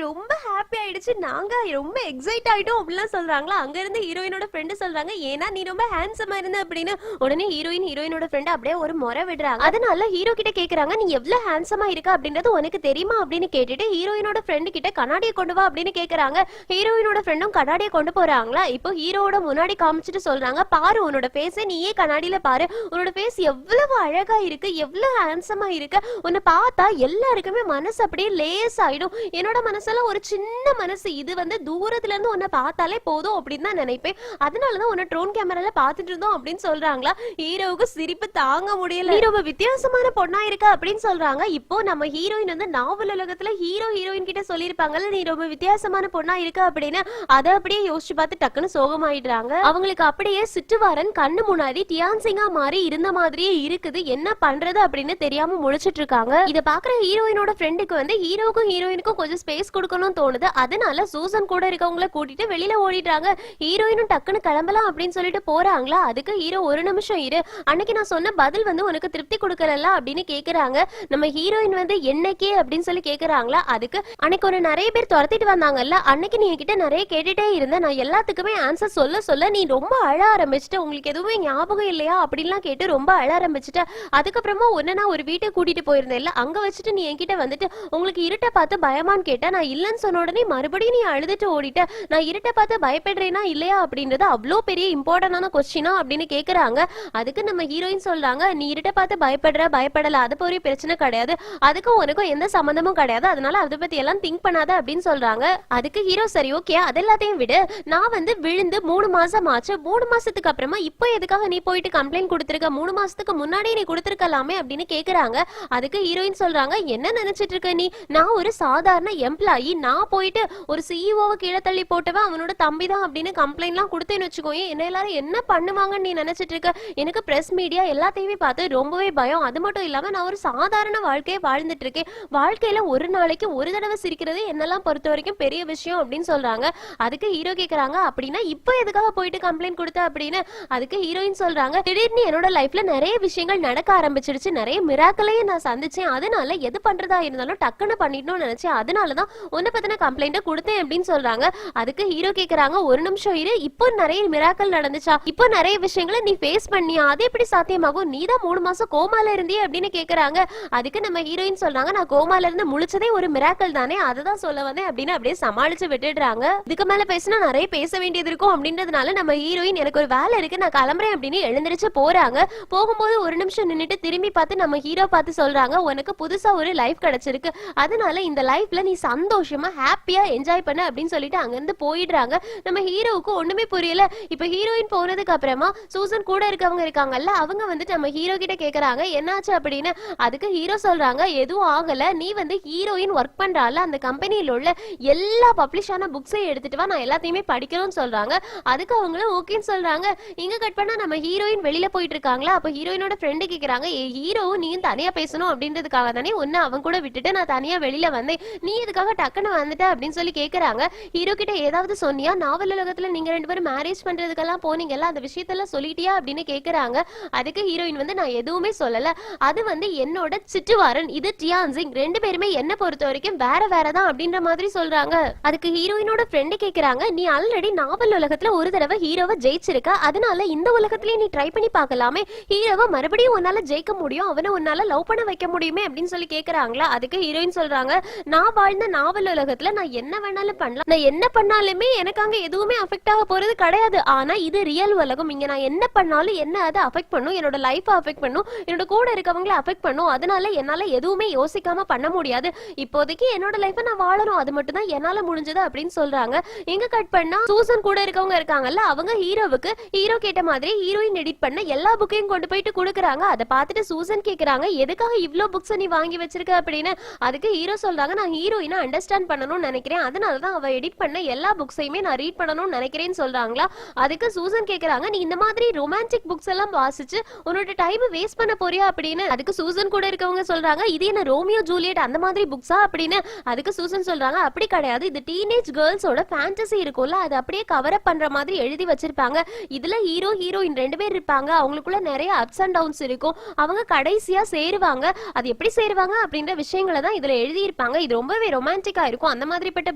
ரொம்ப ஹாப்பி ஆயிடுச்சு, நாங்க ரொம்ப எக்ஸைட் ஆயிட்டோம் அப்படிலாம் சொல்றாங்களா. அங்க இருந்து ஹீரோயினோட ஃப்ரெண்டு சொல்றாங்க, ஏன்னா நீ ரொம்ப ஹேண்ட்ஸமா இருந்த அப்படின்னு. உடனே ஹீரோயினோட ஃப்ரெண்ட் அப்படியே ஒரு முறை விடுறாங்க. அதனால ஹீரோ கிட்ட கேக்குறாங்க, நீ எவ்வளவு ஹேண்ட்ஸமா இருக்க அப்படின்றது உனக்கு தெரியுமா அப்படின்னு கேட்டுட்டு ஹீரோயினோட ஃப்ரெண்டு கிட்ட கண்ணாடியை கொண்டு வா அப்படின்னு கேக்குறாங்க. ஹீரோயினோட ஃப்ரெண்டும் கண்ணாடியை கொண்டு போறாங்களா. இப்போ ஹீரோவோட முன்னாடி காமிச்சிட்டு சொல்றாங்க, பாரு உன்னோட ஃபேஸை நீயே கண்ணாடியில பாரு, உன்னோட ஃபேஸ் எவ்வளவு அழகா இருக்கு, எவ்வளவு ஹேண்ட்ஸமா இருக்கு, உன்னை பார்த்தா எல்லாருக்குமே மனசு அப்படியே லேஸ் ஆயிடும். என்னோட மனசெல்லாம் ஒரு சின்ன மனசு, இது வந்து தூரத்துல இருந்து உன்னை பார்த்தாலே போதும் அப்படின்னு தான் நினைப்பேன், அதனாலதான் உன்னை ட்ரோன் கேமரால பாத்துட்டு இருந்தோம் அப்படின்னு சொல்றாங்களா. ஹீரோவுக்கு சிரிப்பு தாங்க முடியல. ஹீரோ வித்தியாசமான பொண்ணா இருக்கா அப்படின்னு சொல்றாங்க. இப்போ நம்ம ஹீரோயின் வந்து நாவல் உலகத்துல ஹீரோயின் கிட்ட சொல்லிருப்பாங்கல்ல, நீ ரொம்ப வித்தியாசமான பொண்ணா இருக்கா அப்படின்னு. அதை அப்படியே யோசிச்சு பார்த்து டக்குன்னு சோகமாயிடுறாங்க. அவங்களுக்கு அப்படியே அப்படியே சிட்டுவாரன் கண்ணு முன்னாடி டியான் சிங்கா மாறி இருந்த மாதிரியே இருக்குது, என்ன பண்றது அப்படின்னு தெரியாம முழிச்சிட்டு இருக்காங்க. இத பாக்குற ஹீரோயினோட ஃப்ரெண்டுக்கு வந்து ஹீரோவுக்கும் ஹீரோயினுக்கும் கொஞ்சம் ஸ்பேஸ் கொடுக்கணும்னு தோணுது. அதனால சூசன் கூட இருக்கவங்கள கூட்டிட்டு வெளியில ஓடிட்டாங்க. ஹீரோயினும் டக்குன்னு கிளம்பலாம் அப்படின்னு சொல்லிட்டு போறாங்களா, அதுக்கு ஹீரோ ஒரு நிமிஷம் இரு, அன்னைக்கு நான் சொன்ன பதில் வந்து உனக்கு திருப்தி கொடுக்கல அப்படின்னு கேக்குறாங்க. நம்ம ஹீரோயின் வந்து என்னைக்கே அப்படின்னு சொல்லி கேக்குறாங்களா, அதுக்கு அன்னைக்கு ஒரு நிறைய பேர் துரத்திட்டு வந்தாங்கல்ல, அன்னைக்கு நீ என்கிட்ட நிறைய கேட்டுட்டே இருந்த, நான் எல்லாத்துக்குமே ஆன்சர் சொல்ல சொல்ல நீ ரொம்ப அழ ஆரம்பிச்சுட்ட, உங்களுக்கு எதுவுமே ஞாபகம் இல்லையா அப்படின்லாம் கேட்டு ரொம்ப அழ ஆரம்பிச்சுட்ட. அதுக்கப்புறமா ஒன்னு நான் ஒரு வீட்டை கூட்டிட்டு போயிருந்தேன்ல, அங்க வச்சுட்டு நீ என்கிட்ட வந்துட்டு உங்களுக்கு இருட்டை பார்த்து பயமான்னு கேட்ட, நான் இல்லைன்னு சொன்ன உடனே மறுபடியும் நீ அழுதுட்டு ஓடிட்ட, நான் இருட்டை பார்த்து பயப்படுறேனா இல்லையா அப்படின்றது அவ்வளோ பெரிய இம்பார்ட்டன்டான கொஸ்டினா அப்படின்னு கேக்குறாங்க. அதுக்கு நம்ம ஹீரோயின் சொல்றாங்க, நீ இருட்டை பார்த்து பயப்படல, அது பெரிய பிரச்சனை கிடையாது, அதுக்கும் உனக்கும் எந்த சம்பந்தமும் கிடையாது, அதனால அதை பத்தி எல்லாம் திங்க் பண்ணாத அப்படின்னு சொல்றாங்க. அதுக்கு ஹீரோ சரி ஓகே அதெல்லாத்தையும் விடு, நான் வந்து விழுந்து 3 மாசம் ஆச்சு, 3 மாசத்துக்கு அப்புறமா இப்போ எதுக்காக நீ போயிட்டு கம்ப்ளைண்ட் கொடுத்துருக்க, 3 மாசத்துக்கு முன்னாடியே நீ கொடுத்துருக்கலாமே அப்படின்னு கேக்குறாங்க. அதுக்கு ஹீரோயின் சொல்றாங்க, என்ன நினைச்சிட்டு இருக்க நீ, நான் ஒரு சாதாரண எம்ப்ளாயி, நான் போயிட்டு ஒரு சிஇஓவை கீழே தள்ளி போட்டவன் அவனோட தம்பி தான் அப்படின்னு கம்ப்ளைண்ட்லாம் கொடுத்தேன்னு வச்சுக்கோயே, என்ன எல்லாரும் என்ன பண்ணுவாங்கன்னு நீ நினைச்சிட்டு இருக்க, எனக்கு பிரஸ் மீடியா எல்லாத்தையுமே பார்த்து ரொம்பவே பயம், அது மட்டும் இல்லாம நான் ஒரு சாதாரண வாழ்க்கையை வாழ்ந்துட்டு இருக்கேன், வாழ்க்கையில ஒரு நாளைக்கு ஒரு தடவை சிரிக்கிறது என்னெல்லாம் பொறுத்த வரைக்கும் பெரிய விஷயம் அப்படின்னு சொல்றாங்க. அதுக்கு ஹீரோ கேக்குறாங்க, அப்படின்னா இப்போ எதுக்காக போயிட்டு கம்ப்ளைண்ட் கொடுத்த அப்படின்னு. அதுக்கு ஹீரோயின் சொல்றாங்க, திடீர்னு என்னோட லைஃப்ல நிறைய விஷயங்கள் நடக்க ஆரம்பிச்சிருச்சு, நிறைய மிராக்களையும் நான் சந்திச்சேன், அதனால எது பண்றதா இருந்தாலும் டக்குன்னு பண்ணிடணும்னு நினைச்சேன், அதனாலதான் உன்னை பத்தின கம்ப்ளைண்ட கொடுத்தேன் அப்படின்னு சொல்றாங்க. அதுக்கு ஹீரோ கேக்குறாங்க, ஒரு நிமிஷம் இரு, இப்போ நிறைய மிராக்கல் நடந்துச்சா, இப்போ நிறைய விஷயங்களை நீ ஃபேஸ் பண்ணியா, அது எப்படி சாத்தியமாகும், நீ தான் 3 மாசம் கோமால இருந்தியே அப்படின்னு கேக்குறாங்க. அதுக்கு நம்ம ஹீரோயின் சொல்றாங்க, நான் கோமால இருந்து முழிச்சதே ஒரு மிராக்கல் தானே, அதுதான் சொல்ல வந்தேன் அப்படின்னு அப்படியே சமாளிச்சு விட்டுடுறாங்க. இதுக்கு மேல பேசினா நிறைய பேச வேண்டியது இருக்கும் அப்படின்றதுனால நம்ம ஹீரோயின் எனக்கு ஒரு வேலை இருக்கு நான் கிளம்புறேன் அப்படின்னு எழுந்திருச்சு போறாங்க. போகும்போது ஒரு நிமிஷம் நின்னுட்டு திரும்பி பார்த்து நம்ம ஹீரோ பார்த்து சொல்றாங்க, உனக்கு புதுசா ஒரு லைஃப் கிடைச்சிருக்கு, அதனால இந்த லைஃப்ல நீ சந்தோஷமா ஹாப்பியா என்ஜாய் பண்ண அப்படின்னு சொல்லிட்டு அங்கிருந்து போயிடுறாங்க. நம்ம ஹீரோவுக்கு ஒண்ணுமே புரியல. இப்ப ஹீரோயின் போனதுக்கு அப்புறமா சூசன் கூட இருக்கவங்க இருக்காங்கல்ல, அவங்க வந்து நம்ம ஹீரோ கிட்ட கேக்குறாங்க என்னாச்சு அப்படின்னு. அதுக்கு ஹீரோ சொல்றாங்க, எதுவும் ஆகல, நீ வந்து ஹீரோயின் ஒர்க் பண்றால அந்த கம்பெனியில உள்ள எல்லா பப்ளிஷ் ஆன புக்ஸையும் எடுத்துட்டு வா, நான் எல்லாத்தையுமே படிக்கணும்னு சொல்றாங்க. அதுக்கு அவங்களும் ஓகேன்னு சொல்றாங்க. இங்க கட் பண்ணா நம்ம ஹீரோயின் வெளியில போயிட்டு இருக்காங்களா, அப்ப ஹீரோயினோட ஃப்ரெண்டு கேக்குறாங்க, ஹீரோவும் நீயும் தனியா பேசணும் அப்படின்றதுக்காக தானே ஒன்னு அவங்க கூட விட்டுட்டு நான் தனியா வெளியில வந்தேன், நீ எதுக்காக டக்குன்னு வந்துட்ட அப்படின்னு சொல்லி கேக்குறாங்க. ஹீரோ கிட்ட ஏதாவது சொன்னியா, நாவல் உலகத்துல நீங்க 2 பேரும் மேரேஜ் பண்றதுக்கெல்லாம் போனீங்கல்ல, அந்த விஷயத்தெல்லாம் சொல்லிட்டியா அப்படின்னு கேக்குறாங்க. அதுக்கு ஹீரோயின் வந்து நான் எதுவுமே சொல்லல, அது வந்து என்னோட சிட்டுவாரன், இது டியான்சிங், 2 பேருமே என்ன பொறுத்த வரைக்கும் வேற வேறதான் அப்படின்ற மாதிரி சொல்றாங்க. அதுக்கு ஹீரோயினோட ஃப்ரெண்டு கேக்குறாங்க, நீ ஆல்ரெடி நாவல் உலகத்துல ஒரு தடவை ஹீரோவை ஜெயிச்சிருக்க, அதனால இந்த உலகத்திலேயே நீ ட்ரை பண்ணி பார்க்கலாமே, ஹீரோவை மறுபடியும் உன்னால ஜெயிக்க முடியும், அவனை உன்னால லவ் பண்ண வைக்க முடியுமே அப்படின்னு சொல்லி கேக்குறாங்களா. அதுக்கு ஹீரோயின் சொல்றாங்க, நான் வாழ்ந்த நாவல் உலகத்துல நான் என்ன வேணாலும் பண்ணலாம், நான் என்ன பண்ணாலுமே எனக்கு அங்க எதுவுமே அஃபெக்ட் ஆக போறது கிடையாது, ஆனா இது ரியல் உலகம், இங்க நான் என்ன பண்ணாலும் என்ன அதை அஃபெக்ட் பண்ணும், என்னோட லைஃப் அஃபெக்ட் பண்ணும், என்னோட கூட இருக்கவங்களை அஃபெக்ட் பண்ணும், அதனால என்னால எதுவுமே யோசிக்காம பண்ண முடியாது, இப்போதைக்கு என்னோட லைஃபை நான் வாழணும், அது மட்டும் தான் என்னால முடிஞ்சது அப்படின்னு சொல்றாங்க. எங்க கட் பண்ணா சூசன் கூட இருக்கவங்க இருக்காங்கல்ல, அவங்க ஹீரோவுக்கு ஹீரோ கேட்ட மாதிரி ஹீரோயின் எடிட் பண்ண எல்லா புக்கையும் கொண்டு போயிட்டு கொடுக்குறாங்க. அதை பார்த்துட்டு சூசன் கேக்குறாங்க, எதுக்காக இவ்ளோ புக்ஸ் நீ வாங்கி வச்சிருக்க அப்படின்னு. அதுக்கு ஹீரோ சொல்றாங்க, நான் ஹீரோயினை அண்டர்ஸ்டாண்ட் பண்ணணும்னு நினைக்கிறேன், அதனாலதான் அவ எடிட் பண்ண எல்லா புக்ஸையுமே நான் ரீட் பண்ணணும்னு நினைக்கிறேன்னு சொல்றாங்களா. அதுக்கு சூசன் கேக்குறாங்க, நீ இந்த மாதிரி ரொமான்டிக் புக்ஸ் எல்லாம் வாசிச்சு உன்னோட டைம் வேஸ்ட் பண்ண போறியா அப்படின்னு. அதுக்கு சூசன் கூட இருக்கவங்க சொல்றாங்க, இது என்ன ரோமியோ ஜூலியட் அந்த மாதிரி புக்ஸா அப்படின்னு. அதுக்கு சூசன் சொல்றாங்க, அப்படி கிடையாது, இது டீனேஜ் கேர்ள்ஸோட ஃபேண்டசி இருக்கும்ல, அது அப்படியே கவர் அப் பண்ற மாதிரி எழுதி வச்சிருப்பாங்க, இதுல ஹீரோ ஹீரோயின் 2 பேர் இருப்பாங்க, அவங்களுக்குள்ள நிறைய அப்ஸ் அண்ட் டவுன்ஸ் இருக்கும், அவங்க கடைசியா சேருவாங்க, அது எப்படி சேருவாங்க அப்படின்ற விஷயங்களை தான் இதுல எழுதி இருப்பாங்க, இது ரொம்பவே ரொமான்டிக்கா இருக்கும், அந்த மாதிரிப்பட்ட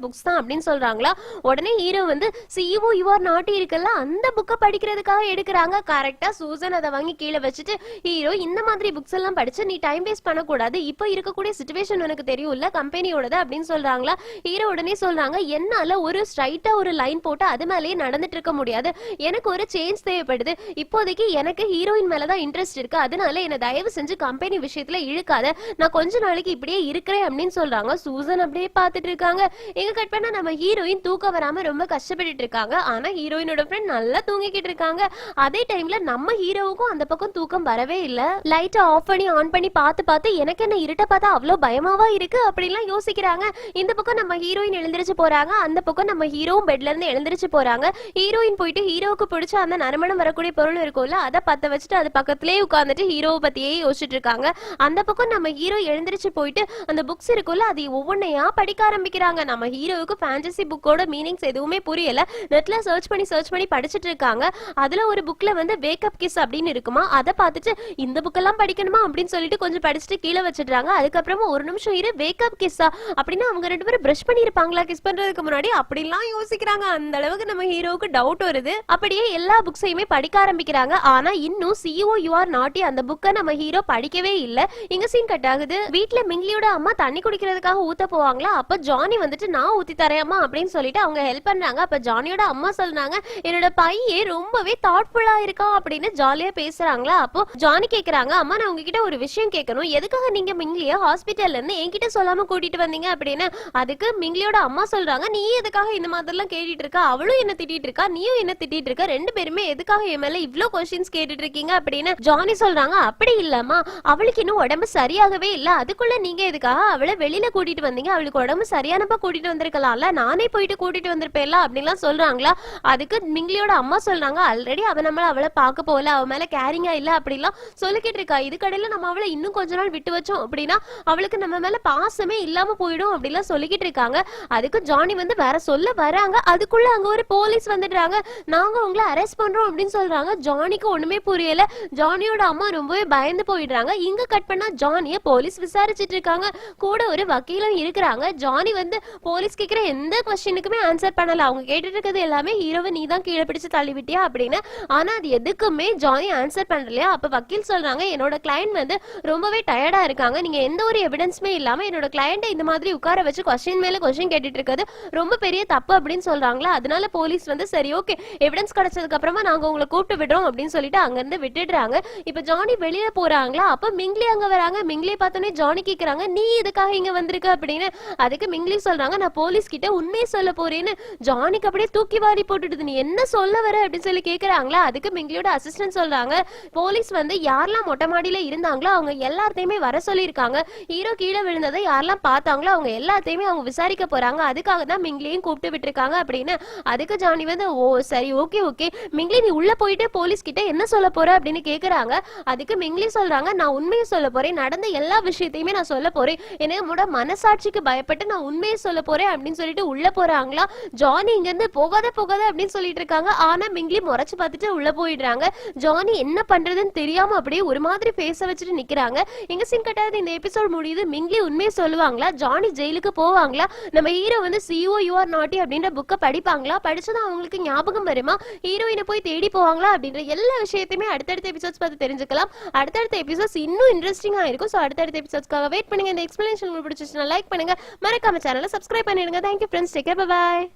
புக்ஸ் தான் அப்படின்னு சொல்றாங்களா. உடனே ஹீரோ வந்து சிஇஓ யூ ஆர் நாட் இருக்குல்ல, அந்த புக்கை படிக்கிறதுக்காக எடுக்கிறாங்க. கரெக்டா சூசன் அதை வாங்கி கீழே வச்சுட்டு, ஹீரோ இந்த மாதிரி புக்ஸ் எல்லாம் படிச்சு நீ டைம் வேஸ்ட் பண்ணக்கூடாது, இப்போ இருக்கக்கூடிய சிச்சுவேஷன் உனக்கு தெரியும்ல கம்பெனியோடது அப்படின்னு சொல்றாங்களா. ஹீரோ உடனே சொல்றாங்க, என்னால ஒரு ஸ்ட்ரைட்டா ஒரு லைன் போட்டு அது மேலேயே நடந்துட்டு இருக்க முடியாது, எனக்கு ஒரு சேஞ்ச் தேவைப்படுது, இப்போதைக்கு எனக்கு ஹீரோயின் மேலதான் இன்ட்ரெஸ்ட் இருக்கு, அதனால என்ன தயவு செஞ்சு கம்பெனி விஷயத்துல இழுக்காத, நான் கொஞ்ச நாளைக்கு இப்படியே இருக்கிறேன் அப்படின்னு சொல்றாங்க. சூசன் அப்படியே பார்த்துட்டு இருக்காங்க. எங்க கட் பண்ணா நம்ம ஹீரோயின் தூக்கம் வராம ரொம்ப கஷ்டப்பட்டு இருக்காங்க, ஆனா ஹீரோயினோட ஃப்ரெண்ட் நல்லா தூங்கிக்கிட்டு இருக்காங்க. அதே டைம்ல நம்ம ஹீரோவுக்கும் அந்த பக்கம் தூக்கம் வரவே இல்ல. லைட்டை ஆஃப் பண்ணி ஆன் பண்ணி பார்த்து பார்த்து எனக்கு என்ன இருட்ட பார்த்தா அவ்வளவு பயமாவா இருக்கு அப்படின்லாம் யோசிக்கிறாங்க. இந்த பக்கம் நம்ம ஹீரோயின் எழுந்திருச்சு போறாங்க, அந்த பக்கம் நம்ம ஹீரோவும் பெட்ல இருந்து எழுந்திருச்சு போறாங்க. ஹீரோயின் போயிட்டு ஹீரோவுக்கு பிடிச்ச அந்த நறுமணம் வரக்கூடிய பொருள் இருக்கும்ல, அதை பத்த வச்சுட்டு அது பக்கத்திலேயே உட்கார்ந்துட்டு ஹீரோவை பத்தியே யோசிச்சுட்டு இருக்காங்க. அந்த பக்கம் நம்ம ஹீரோ எழுந்திருச்சு போயிட்டு அந்த புக்ஸ் இருக்கும்ல அது ஒவ்வொன்னையா படிக்க ஆரம்பிக்கிறாங்க. நம்ம ஹீரோவுக்கு ஃபேண்டசி புக்கோட மீனிங்ஸ் எதுவுமே புரியல. நெட்ல சர்ச் பண்ணி படிச்சுட்டு இருக்காங்க. அதுல ஒரு புக்ல வந்து வேக்கப் கிஸ் அப்படின்னு இருக்குமா, அதை பார்த்துட்டு இந்த புக்கெல்லாம் படிக்கணுமா அப்படின்னு சொல்லிட்டு கொஞ்சம் படிச்சுட்டு கீழே வச்சிடுறாங்க. அதுக்கப்புறமா ஒரு நிமிஷம் இரு, வேக்கப் கிஸ்ஸா அப்படின்னா அவங்க 2 பேரும் பிரஷ் பண்ணிருப்பாங்களா கிஸ் பண்றதுக்கு முன்னாடி அப்படிலாம் யோசிக்கிறாங்க. அந்த அளவுக்கு நம்ம ஹீரோவுக்கு டவுட் வருது. அப்படியே எல்லா புக்ஸையுமே படிக்க ஆரம்பிக்கிறாங்க. ஆனா இன்னும் CEO You Are Naughty அந்த புக்கை நம்ம ஹீரோ படிக்கவே இல்ல. இங்க சீன் கட் ஆகுது. வீட்டுல மிங்லியோட அம்மா தண்ணி குடிக்கிறதுக்காக ஊத்த போவாங்களா, அப்ப ஜானி வந்துட்டு நான் ஊத்தி தரேம்மா அப்படின்னு சொல்லிட்டு அவங்க ஹெல்ப் பண்றாங்க. அப்ப ஜானியோட அம்மா சொல்றாங்க என்னோட பையன் ரொம்பவே தாட்ஃபுல்லா இருக்கா அப்படின்னு ஜாலியா பேசுறாங்களா. அப்போ ஜானி கேக்குறாங்க அம்மா நான் உங்ககிட்ட ஒரு விஷயம் கேட்கணும், எதுக்காக நீங்க மிங்லிய ஹாஸ்பிட்டல்ல இருந்து என்கிட்ட சொல்லாம கூட்டிட்டு வந்தீங்க அப்படின்னு. அதுக்கு மிங்லியோட அம்மா சொல்றாங்க நீ எதுக்காக இந்த மாதிரிலாம் கேட்டுட்டு இருக்கா, அவளும் என்ன திட்டிட்டு இருக்கா, நீயும் என்ன திட்டிட்டு இருக்க, 2 பேருமே எதுக்காக என் மேல இவ்ளோ क्वेश्चंस கேட்டுட்டு இருக்கீங்க அப்படின்னு. ஜானி சொல்றாங்க அப்படி இல்லம்மா, அவளுக்கு இன்னும் உடம்பு சரியாகவே இல்ல, அதுக்குள்ள நீங்க எதுக்காக அவளை வெளியில கூட்டிட்டு வந்தீங்க, அவளுக்கு உடம்பு சரியானப்ப கூட்டிட்டு வந்திருக்கலாம்ல, நானே போயிட்டு கூட்டிட்டு வந்திருப்பேன்ல அப்படின்லாம் சொல்றாங்களா. அதுக்கு மிங்லியோட அம்மா சொல்றாங்க ஆல்ரெடி அவளை பார்க்க போல, அவ மேல கேரிங்கா இல்ல அப்படிலாம் சொல்லிக்கிட்டு இருக்கா. இதுக்கடையில நம்ம அவளை இன்னும் கொஞ்ச நாள் விட்டு வச்சோம் அப்படின்னா அவளுக்கு நம்ம மேல பாசமே இல்லாம போயிடும் அப்படிலாம் சொல்லிக்கிட்டு இருக்காங்க. அதுக்கு ஜானி வந்து வேற சொல்ல வராங்க. அதுக்குள்ள அங்க ஒரு போலீஸ் வந்துடுறாங்க. நாங்க உங்களை அரெஸ்ட் பண்றோம் அப்படின்னு சொல்றாங்க. ஜானிக்கு ஒண்ணுமே புரியல. ஜானியோட அம்மா ரொம்பவே பயந்து போயிடுறாங்க. இங்க கட் பண்ணா ஜானிய போலீஸ் விசாரிச்சுட்டு இருக்காங்க. கூட ஒரு வக்கீலும் இருக்கிறாங்க. ஜானி வந்து போலீஸ் கேட்கிற எந்த கொஸ்டினுக்குமே ஆன்சர் பண்ணல. அவங்க கேட்டுட்டு இருக்கிறது எல்லாமே ஹீரோவை நீ தான் கீழே பிடிச்சு தள்ளிவிட்டியா அப்படின்னு. ஆனா அது எதுக்குமே ஜானி ஆன்சர் பண்றலையா. அப்ப வக்கீல் சொல்றாங்க என்னோட கிளையண்ட் வந்து ரொம்பவே டயர்டா இருக்காங்க, நீங்க எந்த ஒரு எவிடன்ஸுமே இல்லாம என்னோட கிளையண்டை இந்த மாதிரி உட்கார வச்சு கொஸ்டின் மேல கொஸ்டின் கேட்டுட்டு இருக்கிறது ரொம்ப பெரிய தப்பு அப்படின்னு சொல்றாங்களா. அதனால போலீஸ் வந்து சரி ஓகே எவிடன்ஸ் கிடைச்சதுக்கு அப்புறமா நாங்க உங்களை கூப்பிட்டு விடுறோம் அப்படின்னு சொல்லிட்டு அங்க இருந்து விட்டுடுறாங்க. இப்ப ஜானி வெளியில போறாங்களா. அப்ப மிங்லி அங்க வராங்க. மிங்லி பார்த்தோன்னே ஜானி கேக்குறாங்க நீ எதுக்காக இங்க வந்திருக்க அப்படின்னு. அதுக்கு மிங்லி சொல்றாங்க நான் போலீஸ் கிட்ட உண்மையை சொல்ல போறேன்னு. ஜானிக்கு அப்படியே தூக்கி வாரி போட்டுடுது. நீ என்ன சொல்ல வர அப்படின்னு சொல்லி கேக்குறாங்களா. அதுக்கு மிங்லியோட அசிஸ்டன்ட் சொல்றாங்க போலீஸ் வந்து யாரெல்லாம் மொட்டை மாடியில இருந்தாங்களோ அவங்க எல்லாத்தையுமே வர சொல்லியிருக்காங்க. ஹீரோ கீழே விழுந்ததை யாரெல்லாம் பார்த்தாங்களோ அவங்க எல்லாத்தையுமே அவங்க விசாரிக்க போறாங்க. அதுக்காக தான் மிங்லியும் கூப்பிட்டு விட்டுருக்காங்க அப்படின்னு. அதுக்கு ஜானி வந்து ஓ சரி ஓகே ஓகே மிங்லி நீ உள்ள போயிட்டு போலீஸ் கிட்ட என்ன சொல்ல போற அப்படின்னு கேக்குறாங்க. அதுக்கு மிங்லி சொல்றாங்க நான் உண்மையை சொல்ல போறேன், நடந்த எல்லா விஷயத்தையுமே நான் சொல்ல போறேன், என்னோட மனசாட்சிக்கு பயப்பட்டு நான் உண்மையை சொல்ல போறேன் அப்படின்னு சொல்லிட்டு உள்ள போறாங்களா. ஜானி இங்க இருந்து போகாத அப்படின்னு சொல்லிட்டு இருக்காங்க. ஆனா மிங்லி முறைச்சு பார்த்துட்டு உள்ள போயிடுறாங்க. ஜானி என்ன பண்றதுன்னு தெரியாம அப்படியே ஒரு மாதிரி பேச வச்சுட்டு நிக்கிறாங்க. எங்க சீன் கட்டாது இந்த எபிசோட் முடியுது. மிங்லி உண்மையை சொல்லுவாங்களா, ஜானி ஜெயிலுக்கு போவாங்களா, நம்ம ஹீரோ வந்து CEO You Are Naughty அப்படின்ற புக்கை படிப்பாங்களா, படிச்சதான் அவங்களுக்கு ஞாபகம் வருமா, ஹீரோயினை போய் தேடி போவாங்களா அப்படின்ற எல்லா விஷயத்தையுமே அடுத்தடுத்த எபிசோட்ஸ் பார்த்து தெரிஞ்சுக்கலாம். அடுத்தடுத்த எபிசோட்ஸ் இன்னும் இன்ட்ரெஸ்டிங்கா இருக்கும். ஸோ அடுத்தடுத்த எபிசோட்ஸ்க்காக வெயிட் பண்ணுங்க. இந்த எக்ஸ்பிளனேஷன் உங்களுக்கு பிடிச்சிச்சுன்னா லைக் பண்ணுங்க, மறக்காம சேனலை சப்ஸ்கிரைப் பண்ணிடுங்க. Thank you friends, take care, bye bye.